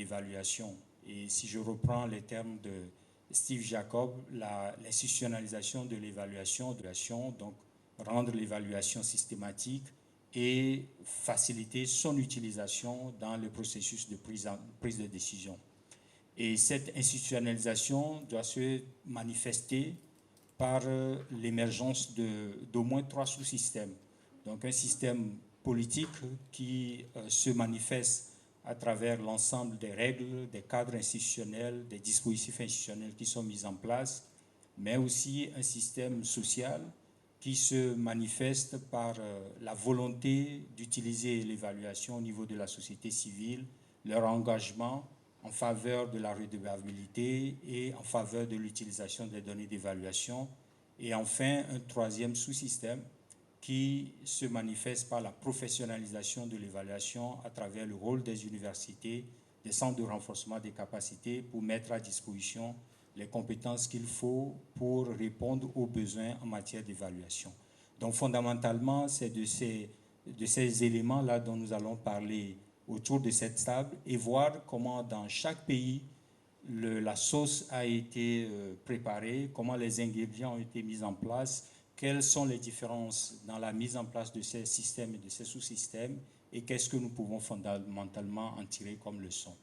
d'évaluation. Et si je reprends les termes de Steve Jacob, l'institutionnalisation de l'évaluation, donc rendre l'évaluation systématique et faciliter son utilisation dans le processus de prise de décision. Et cette institutionnalisation doit se manifester par l'émergence d'au moins 3 sous-systèmes. Donc un système politique qui se manifeste à travers l'ensemble des règles, des cadres institutionnels, des dispositifs institutionnels qui sont mis en place, mais aussi un système social qui se manifeste par la volonté d'utiliser l'évaluation au niveau de la société civile, leur engagement en faveur de la redevabilité et en faveur de l'utilisation des données d'évaluation. Et enfin, un troisième sous-système qui se manifeste par la professionnalisation de l'évaluation à travers le rôle des universités, des centres de renforcement des capacités pour mettre à disposition les compétences qu'il faut pour répondre aux besoins en matière d'évaluation. Donc fondamentalement, c'est de ces éléments-là dont nous allons parler autour de cette table et voir comment dans chaque pays la sauce a été préparée, comment les ingrédients ont été mis en place, quelles sont les différences dans la mise en place de ces systèmes et de ces sous-systèmes et qu'est-ce que nous pouvons fondamentalement en tirer comme leçon.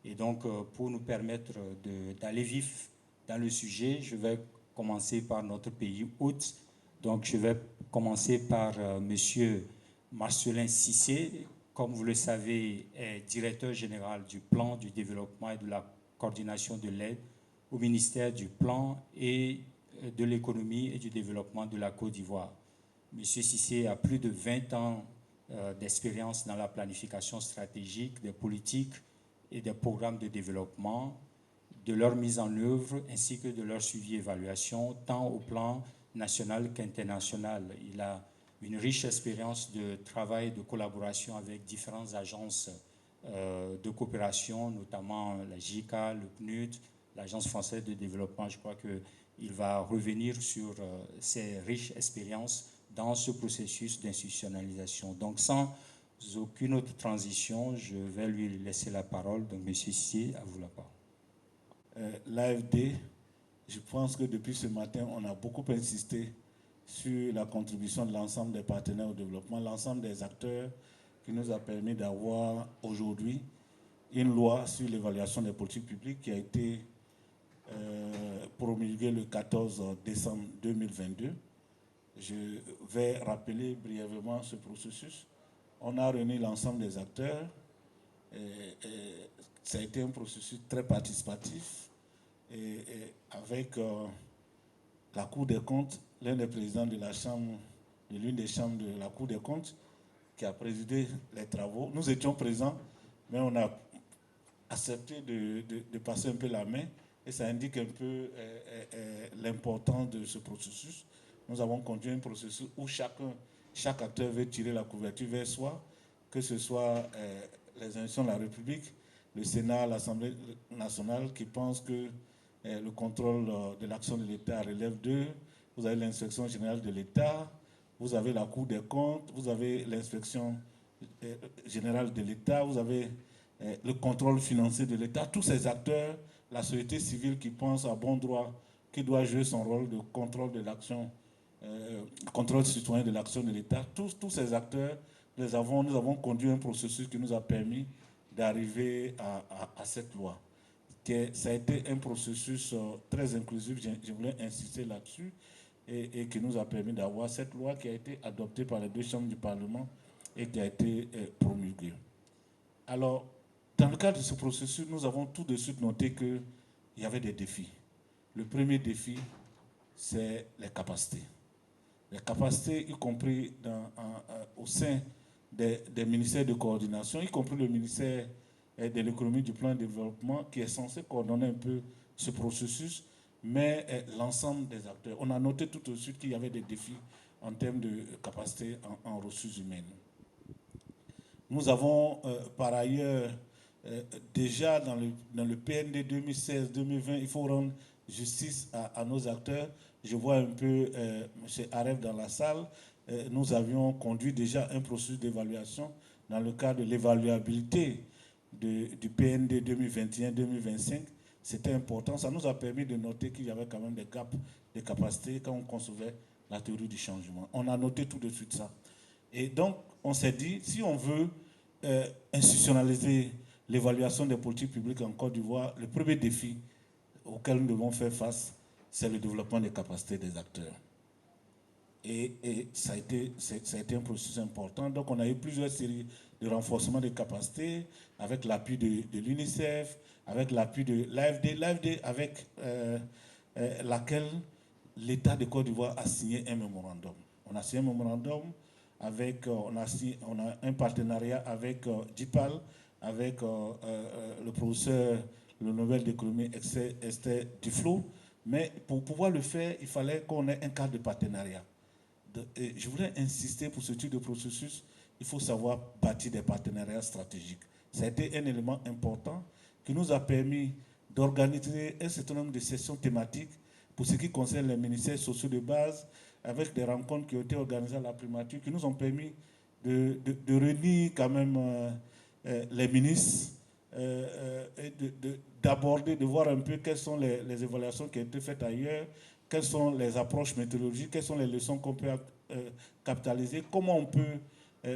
Et donc, pour nous permettre d'aller vif dans le sujet, je vais commencer par notre pays hôte. Donc, je vais commencer par Monsieur Marcelin Cissé, comme vous le savez, est directeur général du plan, du développement et de la coordination de l'aide au ministère du plan et de l'économie et du développement de la Côte d'Ivoire. Monsieur Cissé a plus de 20 ans d'expérience dans la planification stratégique des politiques et des programmes de développement, de leur mise en œuvre ainsi que de leur suivi et évaluation, tant au plan national qu'international. Il a une riche expérience de travail, de collaboration avec différentes agences de coopération, notamment la JICA, le PNUD, l'Agence française de développement. Je crois qu'il va revenir sur ses riches expériences dans ce processus d'institutionnalisation. Donc, sans aucune autre transition, je vais lui laisser la parole. Donc, M. Cissé, à vous la parole. L'AFD, je pense que depuis ce matin, on a beaucoup insisté sur la contribution de l'ensemble des partenaires au développement, l'ensemble des acteurs qui nous a permis d'avoir aujourd'hui une loi sur l'évaluation des politiques publiques qui a été promulguée le 14 décembre 2022. Je vais rappeler brièvement ce processus. On a réuni l'ensemble des acteurs. Ça a été un processus très participatif et avec la Cour des comptes, l'un des présidents de l'une des chambres de la Cour des comptes qui a présidé les travaux. Nous étions présents, mais on a accepté de passer un peu la main et ça indique un peu l'importance de ce processus. Nous avons conduit un processus où chaque acteur veut tirer la couverture vers soi, que ce soit les institutions de la République, le Sénat, l'Assemblée nationale qui pensent que le contrôle de l'action de l'État relève d'eux. Vous avez l'inspection générale de l'État, vous avez la Cour des comptes, vous avez l'inspection générale de l'État, vous avez le contrôle financier de l'État. Tous ces acteurs, la société civile qui pense à bon droit, qui doit jouer son rôle de contrôle de l'action, contrôle citoyen de l'action de l'État, tous ces acteurs, nous avons conduit un processus qui nous a permis d'arriver à cette loi. Ça a été un processus très inclusif, je voulais insister là-dessus, et qui nous a permis d'avoir cette loi qui a été adoptée par les deux chambres du Parlement et qui a été promulguée. Alors, dans le cadre de ce processus, nous avons tout de suite noté qu'il y avait des défis. Le premier défi, c'est les capacités. Les capacités, y compris au sein des ministères de coordination, y compris le ministère de l'économie, du plan de développement, qui est censé coordonner un peu ce processus, mais l'ensemble des acteurs. On a noté tout de suite qu'il y avait des défis en termes de capacité en ressources humaines. Nous avons par ailleurs, déjà dans le PND 2016-2020, il faut rendre justice à nos acteurs. Je vois un peu M. Aref dans la salle. Nous avions conduit déjà un processus d'évaluation dans le cadre de l'évaluabilité du PND 2021-2025, c'était important. Ça nous a permis de noter qu'il y avait quand même des gaps de capacité quand on concevait la théorie du changement. On a noté tout de suite ça. Et donc, on s'est dit, si on veut institutionnaliser l'évaluation des politiques publiques en Côte d'Ivoire, le premier défi auquel nous devons faire face, c'est le développement des capacités des acteurs. Et ça a été un processus important. Donc, on a eu plusieurs séries de renforcement des capacités avec l'appui de l'UNICEF, avec l'appui de l'AFD. L'AFD avec laquelle l'État de Côte d'Ivoire a signé un mémorandum. On a signé un mémorandum avec, on a un partenariat avec DIPAL, avec le professeur, le Nobel d'économie Esther Duflo. Mais pour pouvoir le faire, il fallait qu'on ait un cadre de partenariat. Et je voulais insister pour ce type de processus, il faut savoir bâtir des partenariats stratégiques. Ça a été un élément important qui nous a permis d'organiser un certain nombre de sessions thématiques pour ce qui concerne les ministères sociaux de base, avec des rencontres qui ont été organisées à la primature, qui nous ont permis de réunir quand même les ministres, et d'aborder, de voir un peu quelles sont les évaluations qui ont été faites ailleurs, quelles sont les approches méthodologiques, quelles sont les leçons qu'on peut capitaliser, comment on peut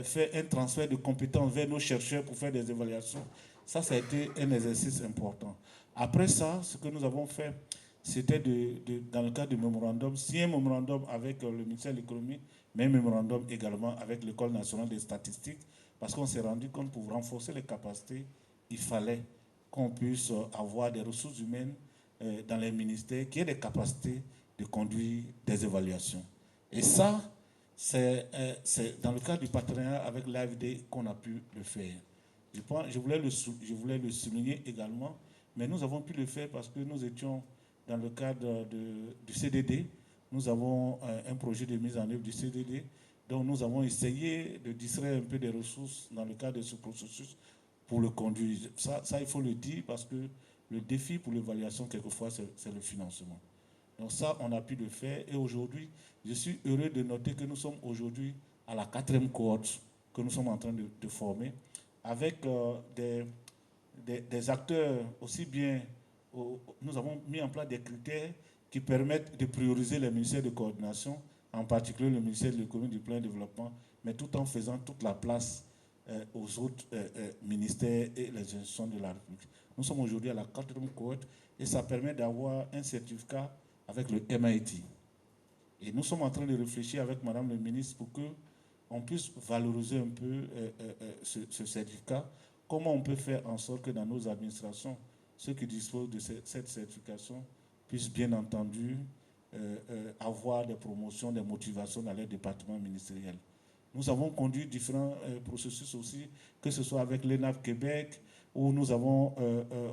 faire un transfert de compétences vers nos chercheurs pour faire des évaluations. Ça a été un exercice important. Après ça, ce que nous avons fait, c'était dans le cadre du mémorandum, signer un mémorandum avec le ministère de l'économie, mais un mémorandum également avec l'École nationale des statistiques, parce qu'on s'est rendu compte pour renforcer les capacités, il fallait qu'on puisse avoir des ressources humaines dans les ministères qui aient des capacités de conduire des évaluations. Et ça, c'est dans le cadre du partenariat avec l'AFD qu'on a pu le faire. Je voulais le souligner également, mais nous avons pu le faire parce que nous étions dans le cadre du CDD. Nous avons un projet de mise en œuvre du CDD, donc nous avons essayé de distraire un peu des ressources dans le cadre de ce processus pour le conduire. Ça, il faut le dire parce que le défi pour l'évaluation, quelquefois, c'est le financement. Donc ça, on a pu le faire. Et aujourd'hui, je suis heureux de noter que nous sommes aujourd'hui à la 4e cohorte que nous sommes en train de former, avec des acteurs aussi bien. Nous avons mis en place des critères qui permettent de prioriser les ministères de coordination, en particulier le ministère de l'économie et du plein développement, mais tout en faisant toute la place aux autres ministères et les institutions de la République. Nous sommes aujourd'hui à la 4e cohorte et ça permet d'avoir un certificat avec le MIT. Et nous sommes en train de réfléchir avec Madame le ministre pour qu'on puisse valoriser un peu ce certificat. Comment on peut faire en sorte que dans nos administrations, ceux qui disposent de cette certification puissent bien entendu avoir des promotions, des motivations dans les départements ministériels. Nous avons conduit différents processus aussi, que ce soit avec l'ENAP Québec, où nous avons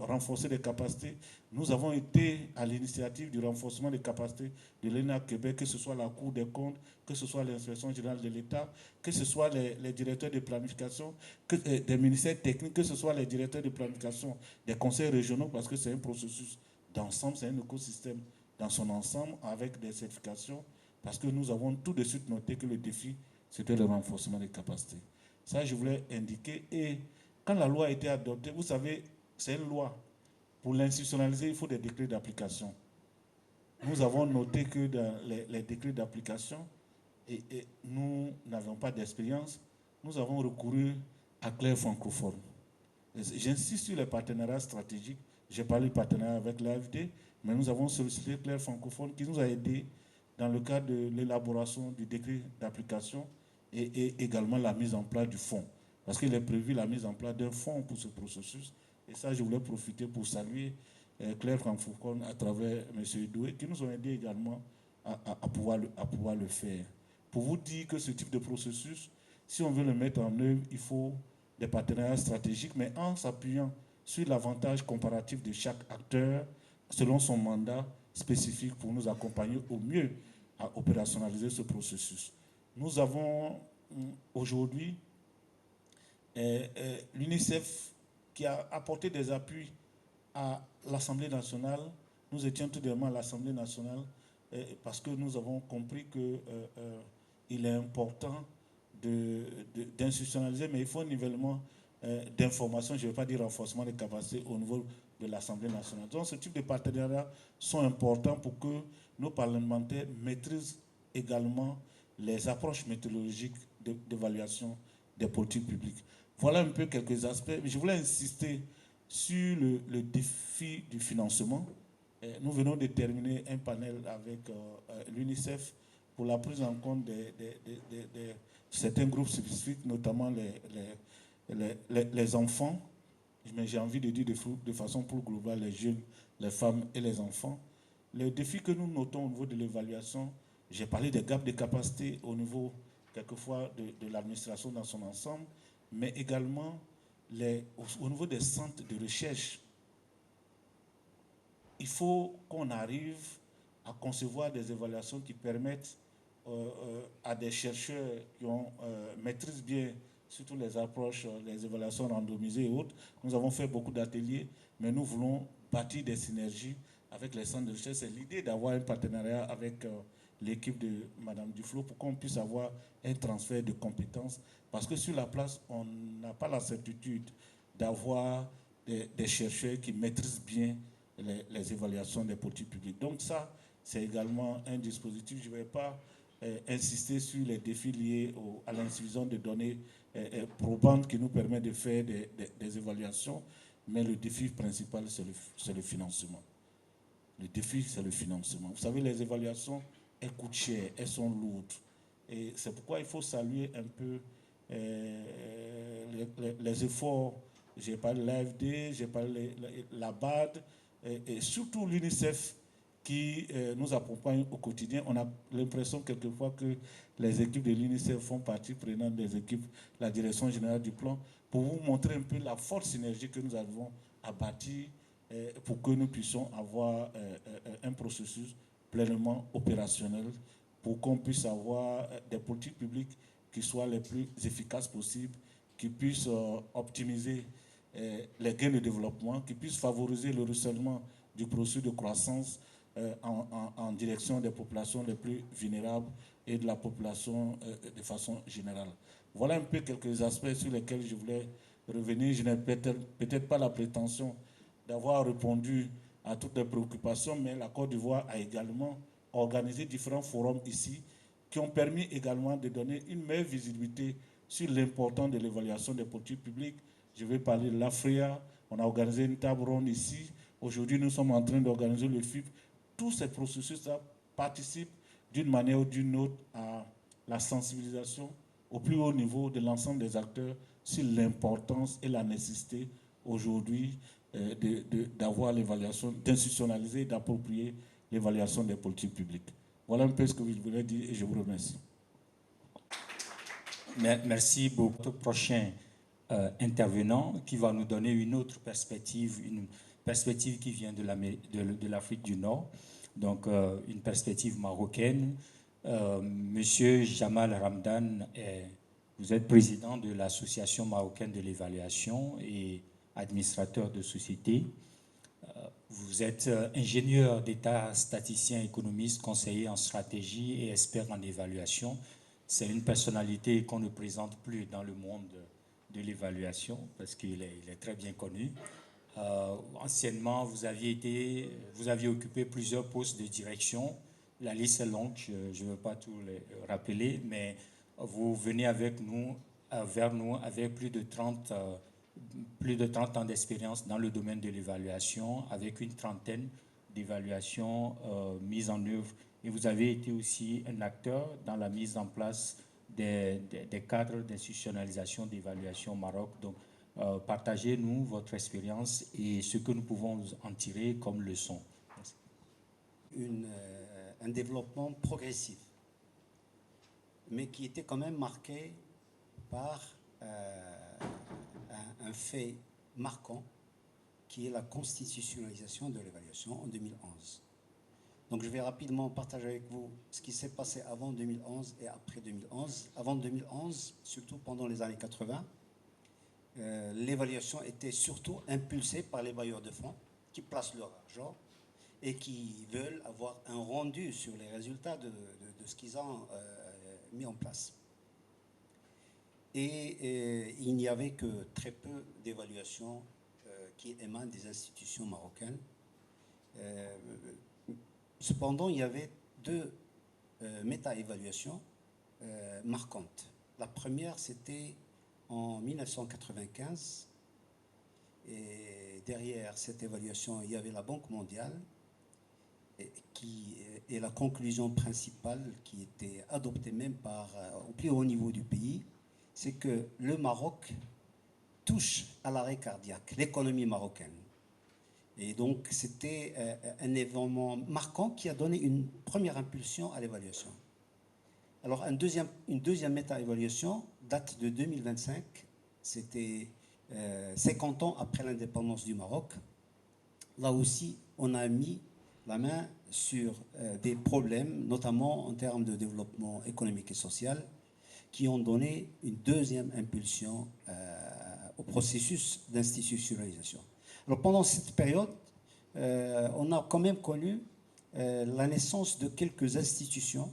renforcé les capacités. Nous avons été à l'initiative du renforcement des capacités de l'ENAP Québec, que ce soit la Cour des comptes, que ce soit l'inspection générale de l'État, que ce soit les directeurs de planification, des ministères techniques, que ce soit les directeurs de planification des conseils régionaux, parce que c'est un processus d'ensemble, c'est un écosystème dans son ensemble, avec des certifications, parce que nous avons tout de suite noté que le défi, c'était le renforcement des capacités. Ça, je voulais indiquer. Et quand la loi a été adoptée, vous savez, c'est une loi. Pour l'institutionnaliser, il faut des décrets d'application. Nous avons noté que dans les décrets d'application, et nous n'avions pas d'expérience, nous avons recouru à Claire francophone. J'insiste sur les partenariats stratégiques. J'ai parlé de partenariat avec l'AFD, mais nous avons sollicité Claire francophone qui nous a aidés dans le cadre de l'élaboration du décret d'application et également la mise en place du fonds. Parce qu'il est prévu la mise en place d'un fonds pour ce processus. Et ça, je voulais profiter pour saluer Claire francophone à travers M. Doué, qui nous ont aidés également à pouvoir le faire. Pour vous dire que ce type de processus, si on veut le mettre en œuvre, il faut des partenariats stratégiques, mais en s'appuyant sur l'avantage comparatif de chaque acteur selon son mandat spécifique pour nous accompagner au mieux à opérationnaliser ce processus. Nous avons aujourd'hui l'UNICEF qui a apporté des appuis à l'Assemblée nationale. Nous étions tout dernièrement à l'Assemblée nationale parce que nous avons compris qu'il est important d'institutionnaliser, mais il faut un nivellement d'information, je ne vais pas dire renforcement des capacités au niveau de l'Assemblée nationale. Donc ce type de partenariats sont importants pour que nos parlementaires maîtrisent également les approches méthodologiques d'évaluation des politiques publiques. Voilà un peu quelques aspects. Je voulais insister sur le défi du financement. Nous venons de terminer un panel avec l'UNICEF pour la prise en compte de certains groupes spécifiques, notamment les enfants, mais j'ai envie de dire de façon plus globale, les jeunes, les femmes et les enfants. Les défis que nous notons au niveau de l'évaluation, j'ai parlé des gaps de capacité au niveau, quelquefois, de l'administration dans son ensemble, mais également au niveau des centres de recherche. Il faut qu'on arrive à concevoir des évaluations qui permettent à des chercheurs qui maîtrisent bien surtout les approches, les évaluations randomisées et autres. Nous avons fait beaucoup d'ateliers, mais nous voulons bâtir des synergies avec les centres de recherche. C'est l'idée d'avoir un partenariat avec l'équipe de Mme Duflo pour qu'on puisse avoir un transfert de compétences. Parce que sur la place, on n'a pas la certitude d'avoir des chercheurs qui maîtrisent bien les évaluations des politiques publiques. Donc ça, c'est également un dispositif. Je ne vais pas insister sur les défis liés à l'insuffisance de données probantes qui nous permet de faire des évaluations, mais le défi principal, c'est le financement. Le défi, c'est le financement. Vous savez, les évaluations, elles coûtent cher, elles sont lourdes. Et c'est pourquoi il faut saluer un peu les efforts. J'ai parlé de l'AFD, j'ai parlé de la BAD, et surtout l'UNICEF qui nous accompagne au quotidien. On a l'impression quelquefois que les équipes de l'UNICEF font partie prenante des équipes de la Direction générale du plan pour vous montrer un peu la forte synergie que nous avons à bâtir pour que nous puissions avoir un processus pleinement opérationnel pour qu'on puisse avoir des politiques publiques qui soient les plus efficaces possibles, qui puissent optimiser les gains de développement, qui puissent favoriser le ruissellement du processus de croissance en direction des populations les plus vulnérables et de la population de façon générale. Voilà un peu quelques aspects sur lesquels je voulais revenir. Je n'ai peut-être pas la prétention d'avoir répondu à toutes les préoccupations, mais la Côte d'Ivoire a également organisé différents forums ici qui ont permis également de donner une meilleure visibilité sur l'importance de l'évaluation des politiques publiques. Je vais parler de l'AFREA. On a organisé une table ronde ici. Aujourd'hui, nous sommes en train d'organiser le FIP. Tous ces processus-là participent d'une manière ou d'une autre à la sensibilisation au plus haut niveau de l'ensemble des acteurs sur l'importance et la nécessité aujourd'hui d'avoir l'évaluation, d'institutionnaliser et d'approprier l'évaluation des politiques publiques. Voilà un peu ce que je voulais dire et je vous remercie. Merci beaucoup. Prochain intervenant qui va nous donner une autre perspective, une perspective qui vient de l'Afrique du Nord, donc une perspective marocaine. Monsieur Jamal Ramdan, vous êtes président de l'Association marocaine de l'évaluation et administrateur de société. Vous êtes ingénieur d'État, statisticien, économiste, conseiller en stratégie et expert en évaluation. C'est une personnalité qu'on ne présente plus dans le monde de l'évaluation parce qu'il est très bien connu. Anciennement, vous aviez occupé plusieurs postes de direction. La liste est longue, je ne veux pas tout les rappeler, mais vous venez vers nous avec plus de 30 ans d'expérience dans le domaine de l'évaluation, avec une trentaine d'évaluations mises en œuvre. Et vous avez été aussi un acteur dans la mise en place des cadres d'institutionnalisation d'évaluation au Maroc. Donc, partagez-nous votre expérience et ce que nous pouvons en tirer comme leçon. Un développement progressif, mais qui était quand même marqué par un fait marquant, qui est la constitutionnalisation de l'évaluation en 2011. Donc je vais rapidement partager avec vous ce qui s'est passé avant 2011 et après 2011. Avant 2011, surtout pendant les années 80, l'évaluation était surtout impulsée par les bailleurs de fonds qui placent leur argent et qui veulent avoir un rendu sur les résultats de ce qu'ils ont mis en place. Et il n'y avait que très peu d'évaluations qui émanent des institutions marocaines. Cependant, il y avait deux méta-évaluations marquantes. La première, c'était en 1995. Et derrière cette évaluation, il y avait la Banque mondiale et la conclusion principale qui était adoptée même au plus haut niveau du pays, c'est que le Maroc touche à l'arrêt cardiaque, l'économie marocaine. Et donc, c'était un événement marquant qui a donné une première impulsion à l'évaluation. Alors, une deuxième méta-évaluation date de 2025. C'était 50 ans après l'indépendance du Maroc. Là aussi, on a mis la main sur des problèmes, notamment en termes de développement économique et social, qui ont donné une deuxième impulsion au processus d'institutionnalisation. Alors pendant cette période, on a quand même connu la naissance de quelques institutions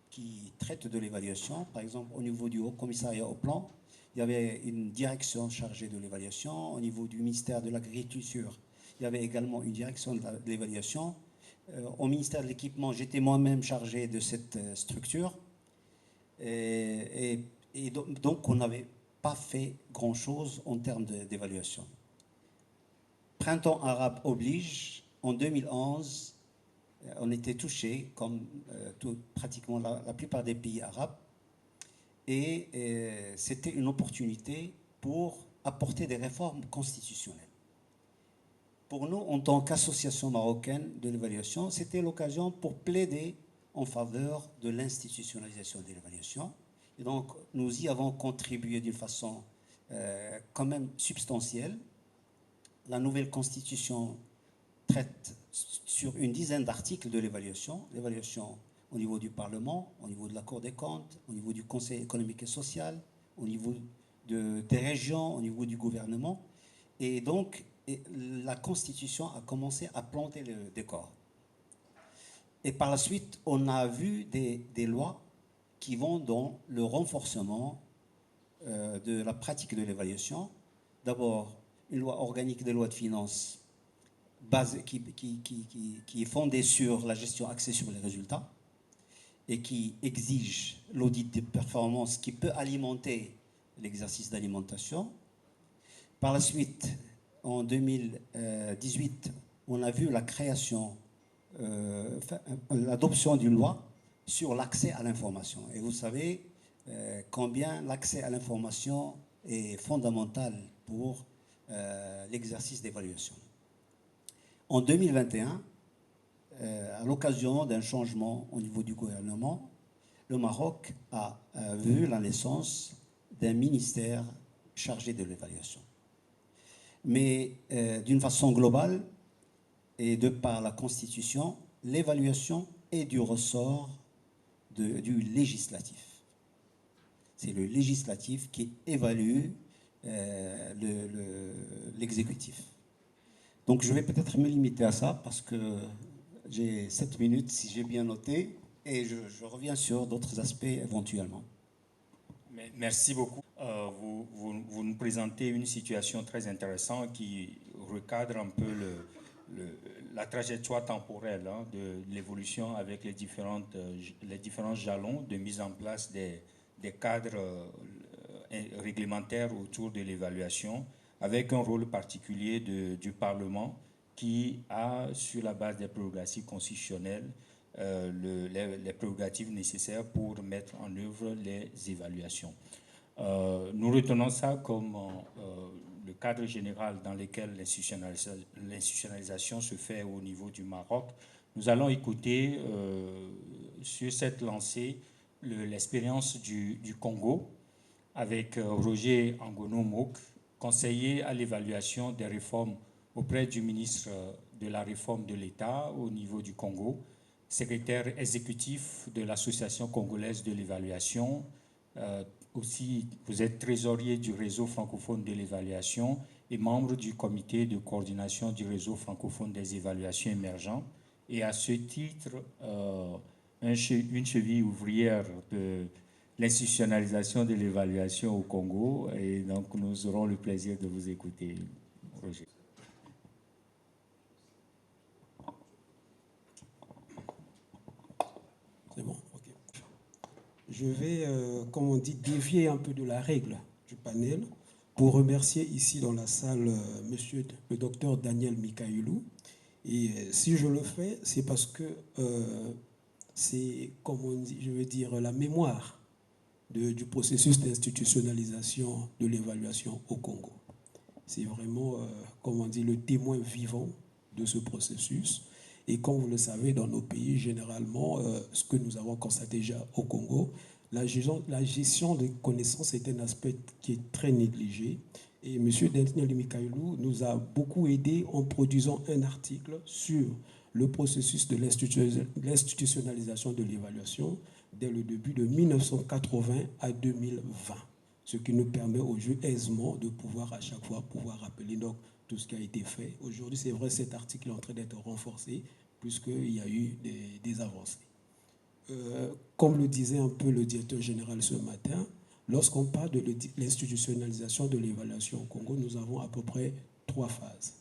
qui traitent de l'évaluation. Par exemple, au niveau du Haut Commissariat au Plan, il y avait une direction chargée de l'évaluation. Au niveau du ministère de l'Agriculture, il y avait également une direction de l'évaluation. Au ministère de l'Équipement, j'étais moi-même chargé de cette structure. Et donc, on n'avait pas fait grand-chose en termes d'évaluation. Printemps arabe oblige. En 2011, on était touché, comme pratiquement la plupart des pays arabes. Et c'était une opportunité pour apporter des réformes constitutionnelles. Pour nous, en tant qu'association marocaine de l'évaluation, c'était l'occasion pour plaider en faveur de l'institutionnalisation de l'évaluation. Et donc, nous y avons contribué d'une façon quand même substantielle. La nouvelle constitution traite sur une dizaine d'articles de l'évaluation. L'évaluation au niveau du Parlement, au niveau de la Cour des comptes, au niveau du Conseil économique et social, au niveau des régions, au niveau du gouvernement. Et donc, la Constitution a commencé à planter le décor. Et par la suite, on a vu des lois qui vont dans le renforcement de la pratique de l'évaluation. D'abord, une loi organique des lois de finances qui est fondée sur la gestion axée sur les résultats et qui exige l'audit des performances qui peut alimenter l'exercice d'alimentation. Par la suite, en 2018, on a vu la création, l'adoption d'une loi sur l'accès à l'information. Et vous savez combien l'accès à l'information est fondamental pour l'exercice d'évaluation. En 2021, à l'occasion d'un changement au niveau du gouvernement, le Maroc a vu la naissance d'un ministère chargé de l'évaluation. Mais d'une façon globale, et de par la Constitution, l'évaluation est du ressort du législatif. C'est le législatif qui évalue l'exécutif. Donc je vais peut-être me limiter à ça parce que j'ai 7 minutes, si j'ai bien noté, et je reviens sur d'autres aspects éventuellement. Merci beaucoup. Vous nous présentez une situation très intéressante qui recadre un peu la trajectoire temporelle de l'évolution avec les différents jalons de mise en place des cadres réglementaires autour de l'évaluation, avec un rôle particulier du Parlement qui a, sur la base des prérogatives constitutionnelles, les prérogatives nécessaires pour mettre en œuvre les évaluations. Nous retenons ça comme le cadre général dans lequel l'institutionnalisation se fait au niveau du Maroc. Nous allons écouter sur cette lancée l'expérience du Congo avec Roger Angono-Mouk, conseiller à l'évaluation des réformes auprès du ministre de la Réforme de l'État au niveau du Congo, secrétaire exécutif de l'Association congolaise de l'évaluation. Aussi, vous êtes trésorier du réseau francophone de l'évaluation et membre du comité de coordination du réseau francophone des évaluations émergentes. Et à ce titre, une cheville ouvrière l'institutionnalisation de l'évaluation au Congo. Et donc, nous aurons le plaisir de vous écouter, Roger. C'est bon, ok. Je vais, comme on dit, dévier un peu de la règle du panel pour remercier ici dans la salle monsieur le docteur Daniel Mikailou. Et si je le fais, c'est parce que c'est, comme on dit, je veux dire, la mémoire du processus d'institutionnalisation de l'évaluation au Congo. C'est vraiment, comme on dit, le témoin vivant de ce processus. Et comme vous le savez, dans nos pays, généralement, ce que nous avons constaté déjà au Congo, la gestion des connaissances est un aspect qui est très négligé. Et M. Daniel Mikailou nous a beaucoup aidé en produisant un article sur le processus de l'institutionnalisation de l'évaluation dès le début de 1980 à 2020. Ce qui nous permet aujourd'hui aisément de pouvoir à chaque fois pouvoir rappeler donc, tout ce qui a été fait. Aujourd'hui, c'est vrai, cet article est en train d'être renforcé puisqu'il y a eu des avancées. Comme le disait un peu le directeur général ce matin, lorsqu'on parle de l'institutionnalisation de l'évaluation au Congo, nous avons à peu près 3 phases.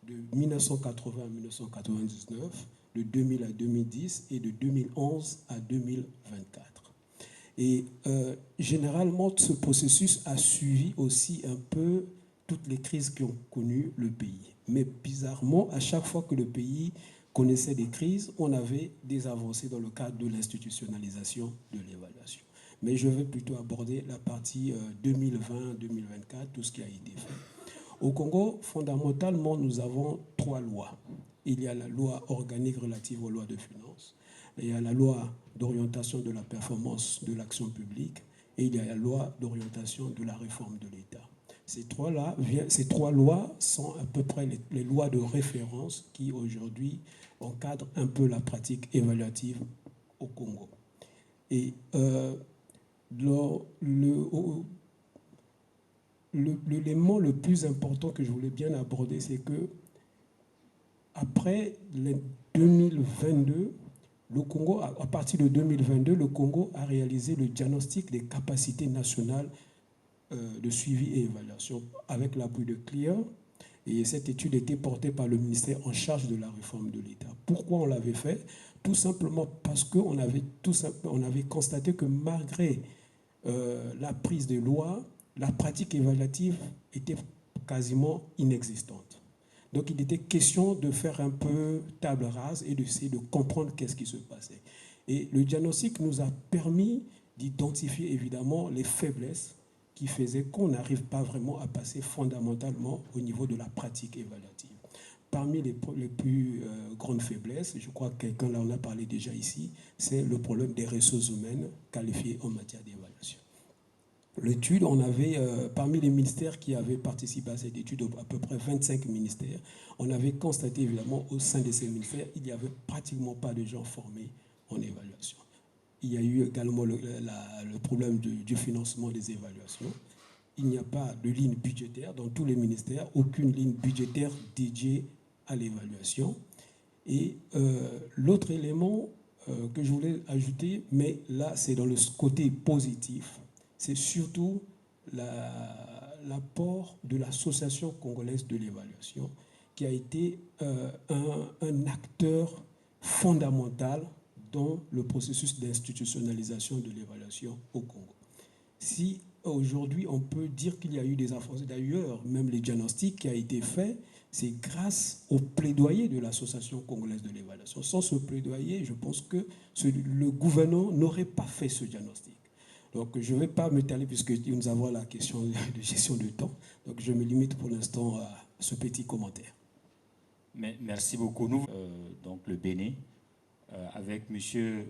De 1980 à 1999, de 2000 à 2010 et de 2011 à 2024. Et généralement, ce processus a suivi aussi un peu toutes les crises qui ont connu le pays. Mais bizarrement, à chaque fois que le pays connaissait des crises, on avait des avancées dans le cadre de l'institutionnalisation de l'évaluation. Mais je vais plutôt aborder la partie 2020-2024, tout ce qui a été fait. Au Congo, fondamentalement, nous avons 3 lois. Il y a la loi organique relative aux lois de finances, il y a la loi d'orientation de la performance de l'action publique et il y a la loi d'orientation de la réforme de l'État. Ces 3 lois sont à peu près les lois de référence qui aujourd'hui encadrent un peu la pratique évaluative au Congo. Et l'élément le plus important que je voulais bien aborder, c'est que après 2022, le Congo, à partir de 2022, le Congo a réalisé le diagnostic des capacités nationales de suivi et évaluation avec l'appui de CLIA. Et cette étude était portée par le ministère en charge de la réforme de l'État. Pourquoi on l'avait fait? Tout simplement parce qu'on avait constaté que malgré la prise de loi, la pratique évaluative était quasiment inexistante. Donc il était question de faire un peu table rase et d'essayer de comprendre qu'est-ce qui se passait. Et le diagnostic nous a permis d'identifier évidemment les faiblesses qui faisaient qu'on n'arrive pas vraiment à passer fondamentalement au niveau de la pratique évaluative. Parmi les plus grandes faiblesses, je crois que quelqu'un là en a parlé déjà ici, c'est le problème des ressources humaines qualifiées en matière d'évaluation. L'étude, on avait, parmi les ministères qui avaient participé à cette étude, à peu près 25 ministères, on avait constaté évidemment au sein de ces ministères, il n'y avait pratiquement pas de gens formés en évaluation. Il y a eu également le problème du financement des évaluations. Il n'y a pas de ligne budgétaire dans tous les ministères, aucune ligne budgétaire dédiée à l'évaluation. Et l'autre élément que je voulais ajouter, mais là c'est dans le côté positif, c'est surtout l'apport de l'Association congolaise de l'évaluation, qui a été un acteur fondamental dans le processus d'institutionnalisation de l'évaluation au Congo. Si aujourd'hui on peut dire qu'il y a eu des avancées, d'ailleurs même les diagnostics qui a été fait, c'est grâce au plaidoyer de l'Association congolaise de l'évaluation. Sans ce plaidoyer, je pense que le gouvernement n'aurait pas fait ce diagnostic. Donc je ne vais pas m'étaler puisque nous avons la question de gestion de temps. Donc je me limite pour l'instant à ce petit commentaire. Merci beaucoup. Nous, donc le Bénin, avec M.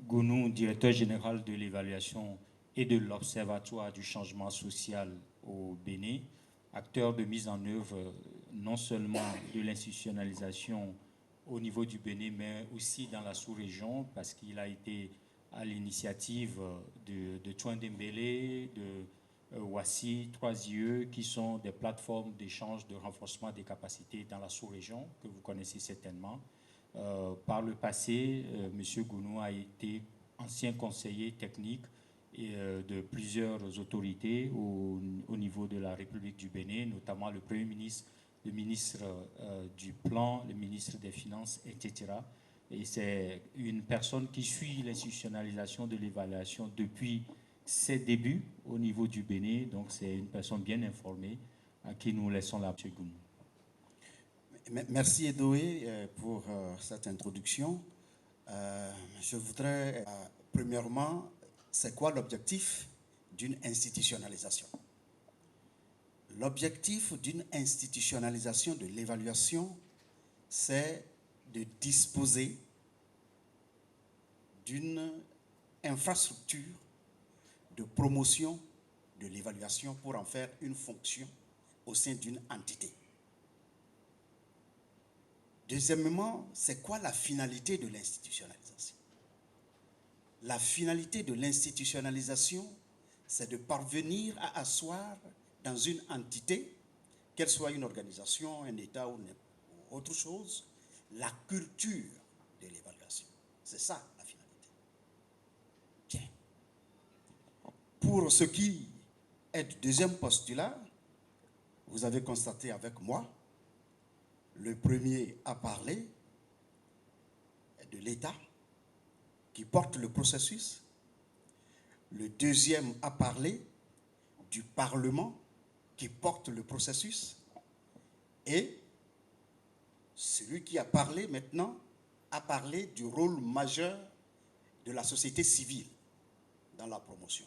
Gounou, directeur général de l'évaluation et de l'Observatoire du changement social au Bénin, acteur de mise en œuvre non seulement de l'institutionnalisation au niveau du Bénin, mais aussi dans la sous-région, parce qu'il a été à l'initiative de Touandembélé, de Ouassi, 3IE, qui sont des plateformes d'échange, de renforcement des capacités dans la sous-région, que vous connaissez certainement. Par le passé, M. Gounou a été ancien conseiller technique de plusieurs autorités au niveau de la République du Bénin, notamment le Premier ministre, le ministre du Plan, le ministre des Finances, etc. Et c'est une personne qui suit l'institutionnalisation de l'évaluation depuis ses débuts au niveau du Bénin. Donc c'est une personne bien informée à qui nous laissons la parole. Merci Edoé pour cette introduction. Je voudrais, premièrement, c'est quoi l'objectif d'une institutionnalisation? L'objectif d'une institutionnalisation de l'évaluation, c'est de disposer d'une infrastructure de promotion de l'évaluation pour en faire une fonction au sein d'une entité. Deuxièmement, c'est quoi la finalité de l'institutionnalisation? La finalité de l'institutionnalisation, c'est de parvenir à asseoir dans une entité, qu'elle soit une organisation, un État ou autre chose, la culture de l'évaluation. C'est ça la finalité. Bien. Pour ce qui est du deuxième postulat, vous avez constaté avec moi, le premier a parlé de l'État qui porte le processus. Le deuxième a parlé du Parlement qui porte le processus. Et celui qui a parlé maintenant a parlé du rôle majeur de la société civile dans la promotion.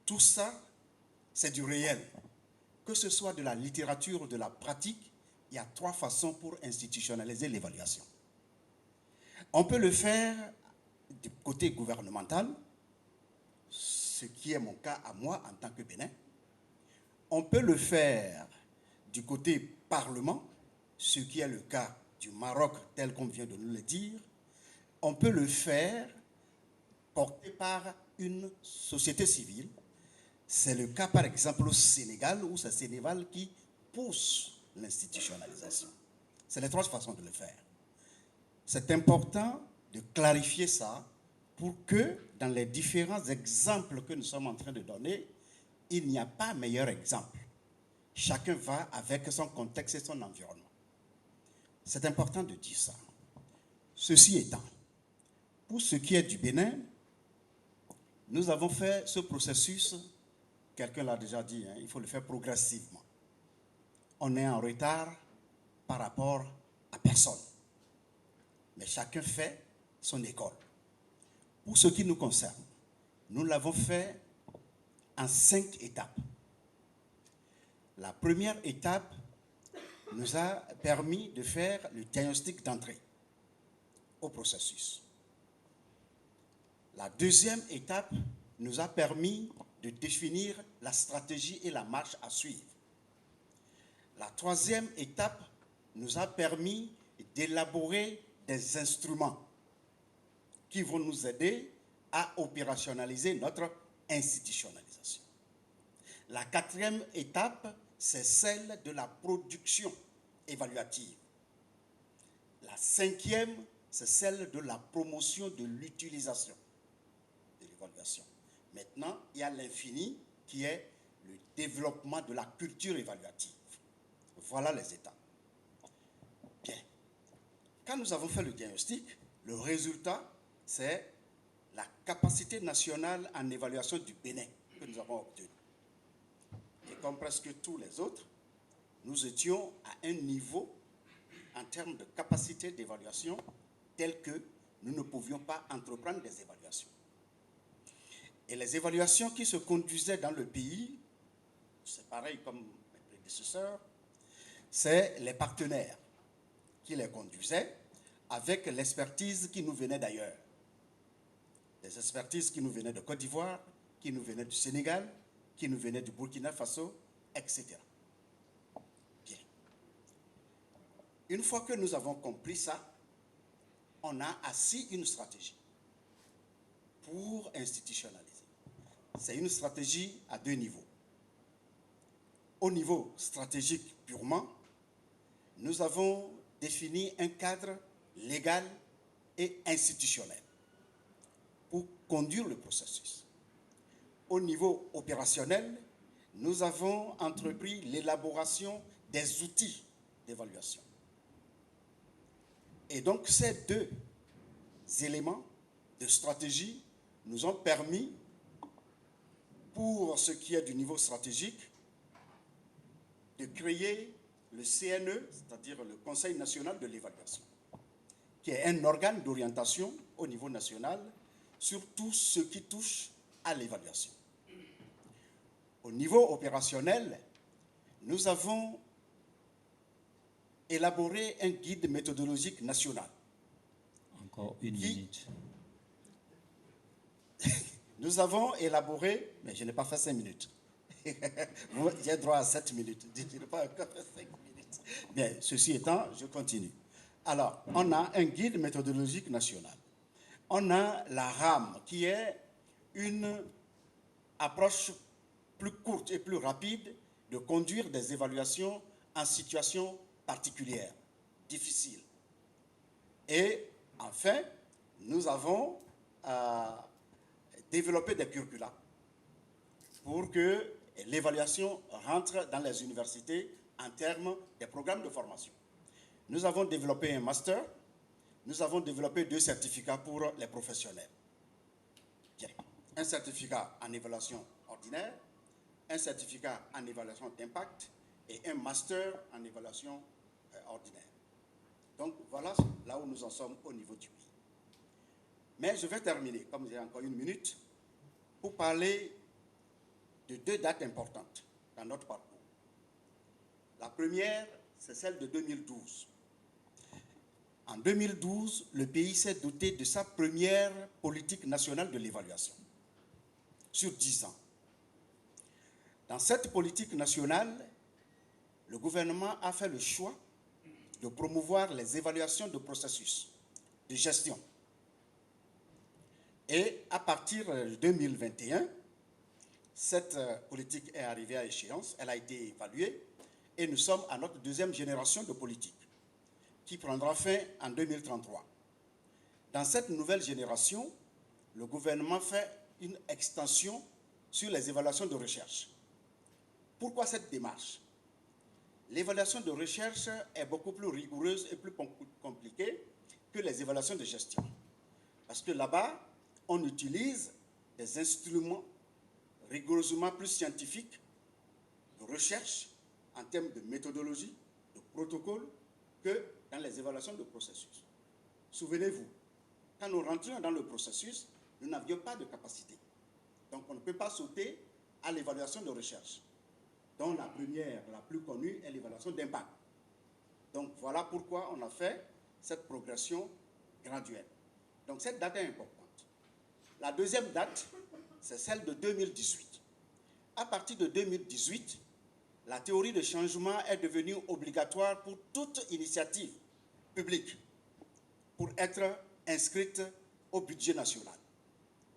Tout ça, c'est du réel. Que ce soit de la littérature ou de la pratique, il y a 3 façons pour institutionnaliser l'évaluation. On peut le faire du côté gouvernemental, ce qui est mon cas à moi en tant que Bénin. On peut le faire du côté Parlement, ce qui est le cas du Maroc tel qu'on vient de nous le dire. On peut le faire porté par une société civile. C'est le cas par exemple au Sénégal, où c'est Sénégal qui pousse l'institutionnalisation. C'est les 3 façons de le faire. C'est important de clarifier ça pour que dans les différents exemples que nous sommes en train de donner, il n'y a pas meilleur exemple. Chacun va avec son contexte et son environnement. C'est important de dire ça. Ceci étant, pour ce qui est du Bénin, nous avons fait ce processus, quelqu'un l'a déjà dit, hein, il faut le faire progressivement. On est en retard par rapport à personne. Mais chacun fait son école. Pour ce qui nous concerne, nous l'avons fait en 5 étapes. La première étape nous a permis de faire le diagnostic d'entrée au processus. La deuxième étape nous a permis de définir la stratégie et la marche à suivre. La troisième étape nous a permis d'élaborer des instruments qui vont nous aider à opérationnaliser notre institutionnalisation. La quatrième étape, c'est celle de la production évaluative. La cinquième, c'est celle de la promotion de l'utilisation de l'évaluation. Maintenant, il y a l'infini qui est le développement de la culture évaluative. Voilà les étapes. Bien. Quand nous avons fait le diagnostic, le résultat, c'est la capacité nationale en évaluation du Bénin que nous avons obtenue. Et comme presque tous les autres, nous étions à un niveau en termes de capacité d'évaluation tel que nous ne pouvions pas entreprendre des évaluations. Et les évaluations qui se conduisaient dans le pays, c'est pareil comme mes prédécesseurs, c'est les partenaires qui les conduisaient avec l'expertise qui nous venait d'ailleurs. Des expertises qui nous venaient de Côte d'Ivoire, qui nous venaient du Sénégal, qui nous venaient du Burkina Faso, etc. Bien. Une fois que nous avons compris ça, on a assis une stratégie pour institutionnaliser. C'est une stratégie à 2 niveaux. Au niveau stratégique purement, nous avons défini un cadre légal et institutionnel pour conduire le processus. au niveau opérationnel, nous avons entrepris l'élaboration des outils d'évaluation. Et donc, ces deux éléments de stratégie nous ont permis, pour ce qui est du niveau stratégique, de créer le CNE, c'est-à-dire le Conseil national de l'évaluation, qui est un organe d'orientation au niveau national sur tout ce qui touche à l'évaluation. Au niveau opérationnel, nous avons élaboré un guide méthodologique national. Encore une minute. Nous avons élaboré, mais je n'ai pas fait 5 minutes. J'ai droit à 7 minutes. Je n'ai pas encore fait 5 minutes. Bien, ceci étant, je continue. Alors, on a un guide méthodologique national. On a la RAM, qui est une approche plus courte et plus rapide de conduire des évaluations en situation particulière, difficile. Et enfin, nous avons développé des curricula pour que l'évaluation rentre dans les universités en termes des programmes de formation. Nous avons développé un master, nous avons développé 2 certificats pour les professionnels. Bien. Un certificat en évaluation ordinaire, un certificat en évaluation d'impact et un master en évaluation ordinaire. Donc voilà là où nous en sommes au niveau du pays. Mais je vais terminer, comme j'ai encore 1 minute, pour parler de 2 dates importantes dans notre parcours. La première, c'est celle de 2012. En 2012, le pays s'est doté de sa première politique nationale de l'évaluation, sur 10 ans. Dans cette politique nationale, le gouvernement a fait le choix de promouvoir les évaluations de processus de gestion. Et à partir de 2021, cette politique est arrivée à échéance, elle a été évaluée, et nous sommes à notre 2e génération de politique, qui prendra fin en 2033. Dans cette nouvelle génération, le gouvernement fait une extension sur les évaluations de recherche. Pourquoi cette démarche? L'évaluation de recherche est beaucoup plus rigoureuse et plus compliquée que les évaluations de gestion. Parce que là-bas, on utilise des instruments rigoureusement plus scientifiques de recherche en termes de méthodologie, de protocole, que dans les évaluations de processus. Souvenez-vous, quand nous rentrions dans le processus, nous n'avions pas de capacité. Donc on ne peut pas sauter à l'évaluation de recherche, dont la première, la plus connue, est l'évaluation d'impact. Donc voilà pourquoi on a fait cette progression graduelle. Donc cette date est importante. La deuxième date, c'est celle de 2018. À partir de 2018, la théorie de changement est devenue obligatoire pour toute initiative publique pour être inscrite au budget national.